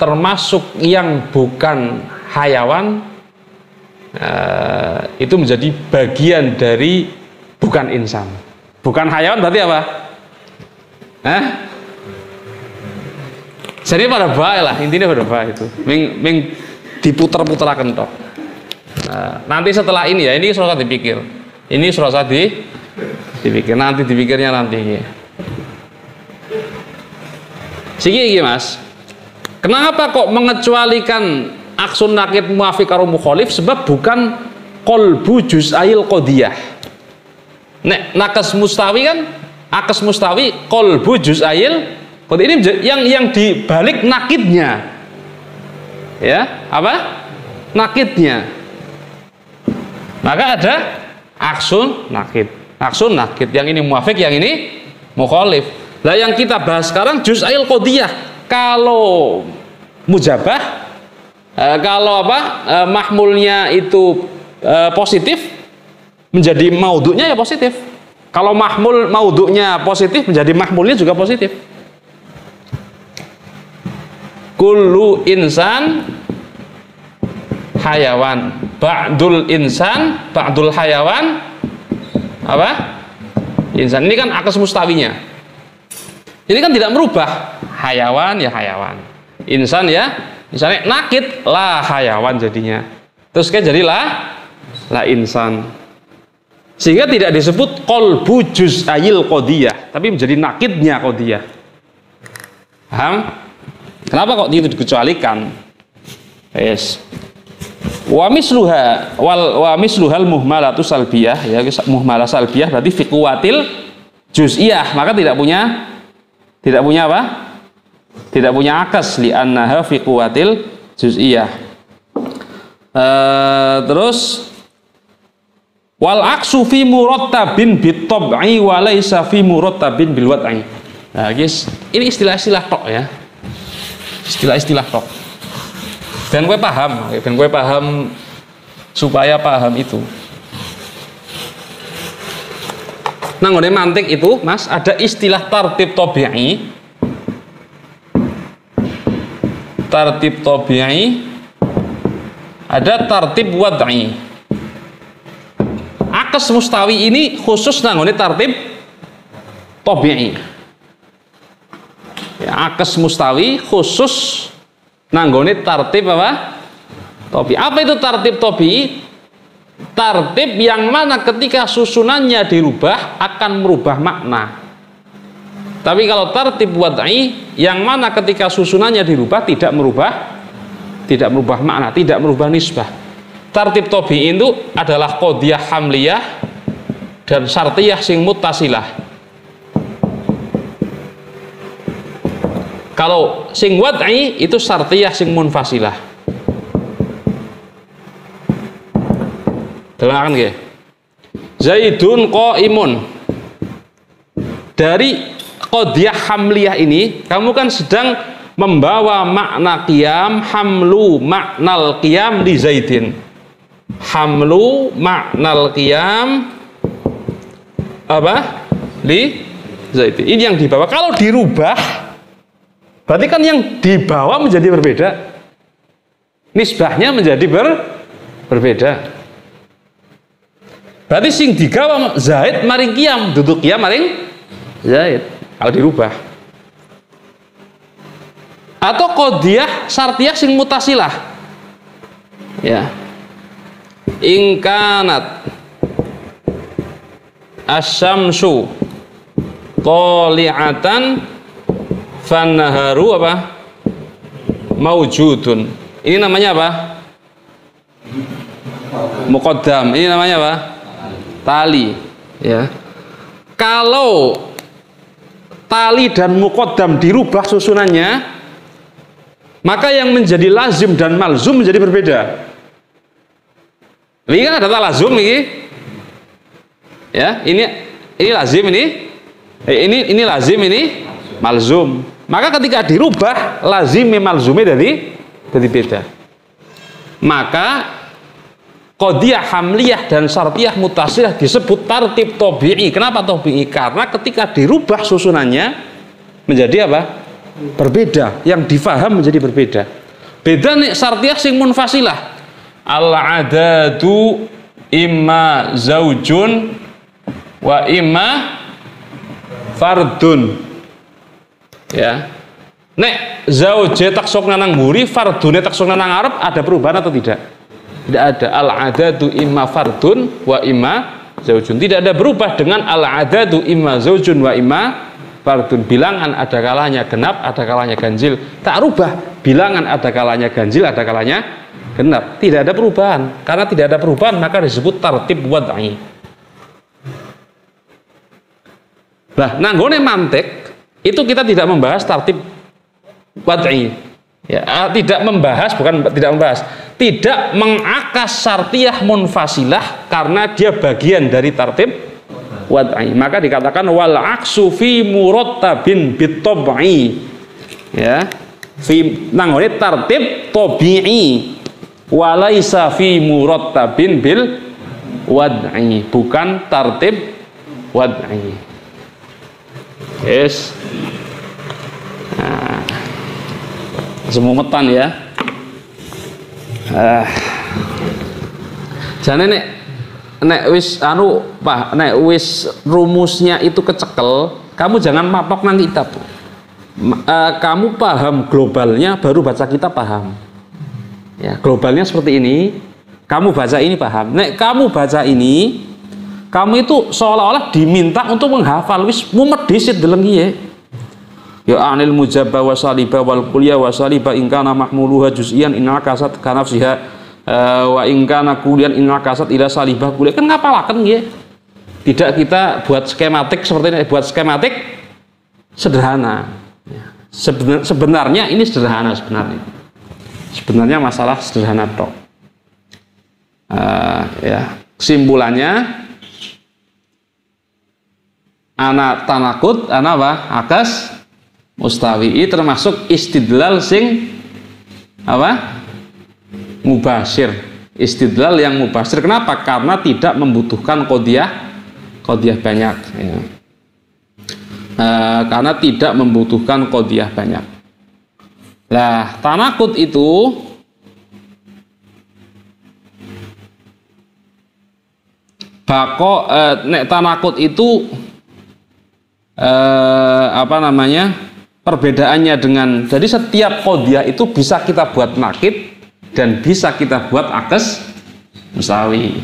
termasuk yang bukan hayawan itu menjadi bagian dari bukan insan. Bukan hayawan berarti apa? Jadi pada baik lah, intinya pada baik itu. Ming diputer-puteraken toh. Nanti setelah ini ya, ini sudah dipikir. Ini sudah dipikir. Nanti dipikirnya nanti. Siki Mas. Kenapa kok mengecualikan aksun nakid muafiq karo mukhalif? Sebab bukan qalbu juz'ail qadiyah. Nek nakes mustawi kan, akes mustawi qalbu juz'ail qadiyah, ini yang dibalik nakidnya. Ya, apa? nakidnya. Maka ada aksun nakid. Aksun nakid, yang ini muafik, yang ini mukhalif. Lah yang kita bahas sekarang juz'il qadiyah. Kalau mujabah, kalau mahmulnya itu positif, menjadi maudhu'nya ya positif. Kalau maudhu'nya positif, menjadi mahmulnya juga positif. Kullu insan hayawan, ba'dul insan, ba'dul hayawan apa? Insan. Ini kan akes mustawinya. Ini kan tidak merubah. Hayawan ya hayawan. Insan ya, misalnya nakid lah hayawan jadinya. Terus kan jadilah la insan. Sehingga tidak disebut qalbu juz'il qadiyah, tapi menjadi nakidnya qadiyah. Paham? Kenapa kok itu dikecualikan? Yes. Wa misluhal muhmalatu salbiyah, ya, muhmalah salbiyah berarti fi quwatil juz'iyah, maka tidak punya apa? Tidak punya akas, li annaha fi quwatil juz'iyah. Terus wal aksu fi murattabin bit tab'i wa laisa fi murattabin bil wad'i. Nah, guys, ini istilah-istilah tok ya. Istilah-istilah tok. Ben gue paham supaya paham itu. Nah, ngene mantik itu, Mas, ada istilah tartib tabi'i. Tartib tabi'i, ada tartib wad'i. Akes mustawi ini khusus nanggone tartib tabi'i. Ya, akes mustawi khusus nanggone tartib apa? Tabi'i. Apa itu tartib tabi'i? Tartib yang mana ketika susunannya dirubah akan merubah makna. Tapi kalau tartib wad'i yang mana ketika susunannya dirubah tidak merubah makna, tidak merubah nisbah. Tartib tabi'i itu adalah qadiyah hamliyah dan syartiyah sing muttasilah. Kalau sing wad'i itu syartiyah sing munfasilah. Dengarkan nggih. Zaidun qaimun. Dari qadiyah hamliyah ini, kamu kan sedang membawa makna qiyam, hamlu maknal qiyam li Zaidin. Hamlu maknal qiyam apa? Li Zaidin. Ini yang dibawa. Kalau dirubah, berarti kan yang dibawa menjadi berbeda. Nisbahnya menjadi berbeda. Berarti sing digawa Zaid maring qiyam, duduk qiyam maring Zaid. Kalau dirubah. Atau qadiyah syartiyah sing mutasilah. Ya. In kanat asy-syamsu tali'atan fannaharu apa? Maujudun. Ini namanya apa? Muqaddam. Ini namanya apa? Tali. Ya. Kalau tali dan muqaddam dirubah susunannya, maka yang menjadi lazim dan malzum menjadi berbeda. Ini kan ada talazum ini. Ya, ini lazim ini lazim ini malzum. Maka ketika dirubah lazim malzumnya jadi beda. Maka qadiyah hamliyah dan syartiyah mutasilah disebut tartib tabi'i. Kenapa tabi'i? Karena ketika dirubah susunannya menjadi apa? Berbeda. Yang difaham menjadi berbeda. Beda nih syartiyah sing munfasilah. Al-adadu imma zaujun wa imma fardun. Ya. Nek zauje taksokna nang mburi, fardune taksokna nang ngarep, ada perubahan atau tidak? Tidak ada. Al-adadu imma fardun wa imma zaujun. Tidak ada berubah dengan al-adadu imma zaujun wa imma fardun. Bilangan ada kalanya genap, ada kalanya ganjil. Tak rubah. Bilangan ada kalanya ganjil, ada kalanya genap. Tidak ada perubahan. Karena tidak ada perubahan maka disebut tartib wad'i. Nah, nanggone mantik itu kita tidak membahas tartib wad'i. Ya, tidak membahas, bukan tidak membahas, tidak mengakas syartiyah munfasilah karena dia bagian dari tartib wad'i. Maka dikatakan wal aksu fi murattabin bitab'i. Ya. Fi nanggone tartib tabi'i walaisa fi murattabin bil wad'i, bukan tartib wad'i. Yes. Nah, semumetan ya. Jane nek wis nek wis rumusnya itu kecekel, kamu jangan mapok nang kitab. Kamu paham globalnya baru baca kitab paham. Ya, globalnya seperti ini, kamu baca ini paham. Nek kamu baca ini, kamu itu seolah-olah diminta untuk menghafal wis mumet disit deleng kiye. Ya anil mujabba wa saliba wal kuliah wa saliba in kana mahmuluha juz'iyan in akasat kana nafsiha wa in kana kulian in akasat ila salibah kuliah. Kan ngapalaken nggih. Tidak kita buat skematik seperti ini, buat skematik sederhana. Sebenarnya ini sederhana sebenarnya. Sebenarnya masalah sederhana tok. Ya, kesimpulannya anak tanakut, anak apa? Akas mustawi termasuk istidlal sing apa? Mubashir. Istidlal yang mubashir. Kenapa? Karena tidak membutuhkan qodiyah banyak. Ya. Karena tidak membutuhkan qodiyah banyak. Lah, tanakut itu nek tanakut itu apa namanya? Perbedaannya dengan, jadi setiap qodiyah itu bisa kita buat nakid dan bisa kita buat akes mustawi.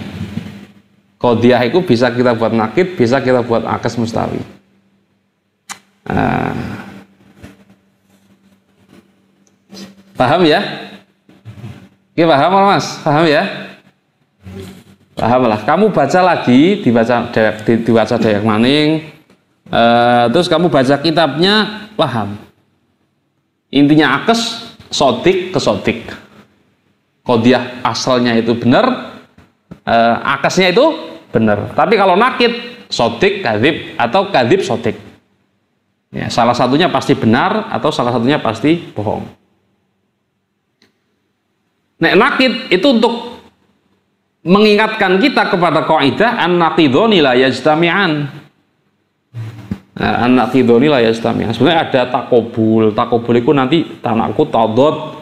Qodiyah itu bisa kita buat nakid, bisa kita buat akes mustawi. Paham ya? Oke, paham Mas? Paham ya? Paham lah. Kamu baca lagi, dibaca Dayak Maning, terus kamu baca kitabnya, paham. Intinya akes sotik ke sotik. Qodiyah asalnya itu benar, akesnya itu benar. Tapi kalau nakid, sotik kadhib atau kadhib sotik. Ya, salah satunya pasti benar atau salah satunya pasti bohong. Nek nakid itu untuk mengingatkan kita kepada kaidah an-naqidhani la yajtami'an. An-naqidhani la yajtami'an. Sebenarnya ada takobul. Takobul itu nanti tanakut tadad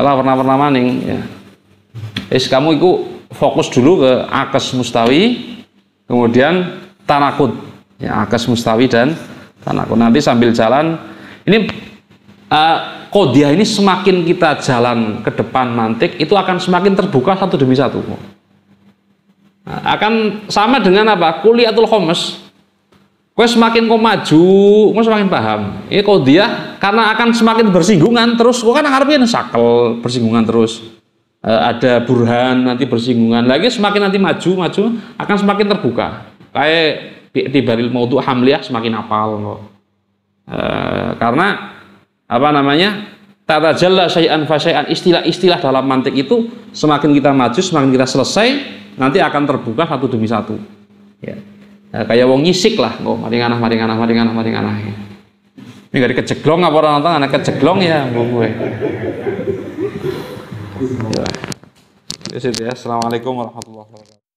lah warna-warna maning ya. Kamu itu fokus dulu ke akes mustawi, kemudian tanakut. Ya, akes mustawi dan tanakut. Nanti sambil jalan ini qodiyah ini semakin kita jalan ke depan mantik itu akan semakin terbuka satu demi satu. Akan sama dengan apa? Kuliatul khomes. Kau semakin kau maju, kau semakin paham. Ini qodiyah karena akan semakin bersinggungan terus. Kau kan ngarepin sakel bersinggungan terus. Ada burhan nanti bersinggungan lagi, semakin nanti maju akan semakin terbuka. Kayak tibaril maudhu hamliyah semakin apal. Karena apa namanya, tatajalla syai'an fa syai'an, istilah-istilah dalam mantik itu semakin kita maju, semakin kita selesai, nanti akan terbuka satu demi satu. Ya. Kayak wong nyisik lah, maringanah. Ini gak dikejeglong apa orang nonton, anak kejeglong ya, gue. Ya. Assalamualaikum warahmatullahi wabarakatuh.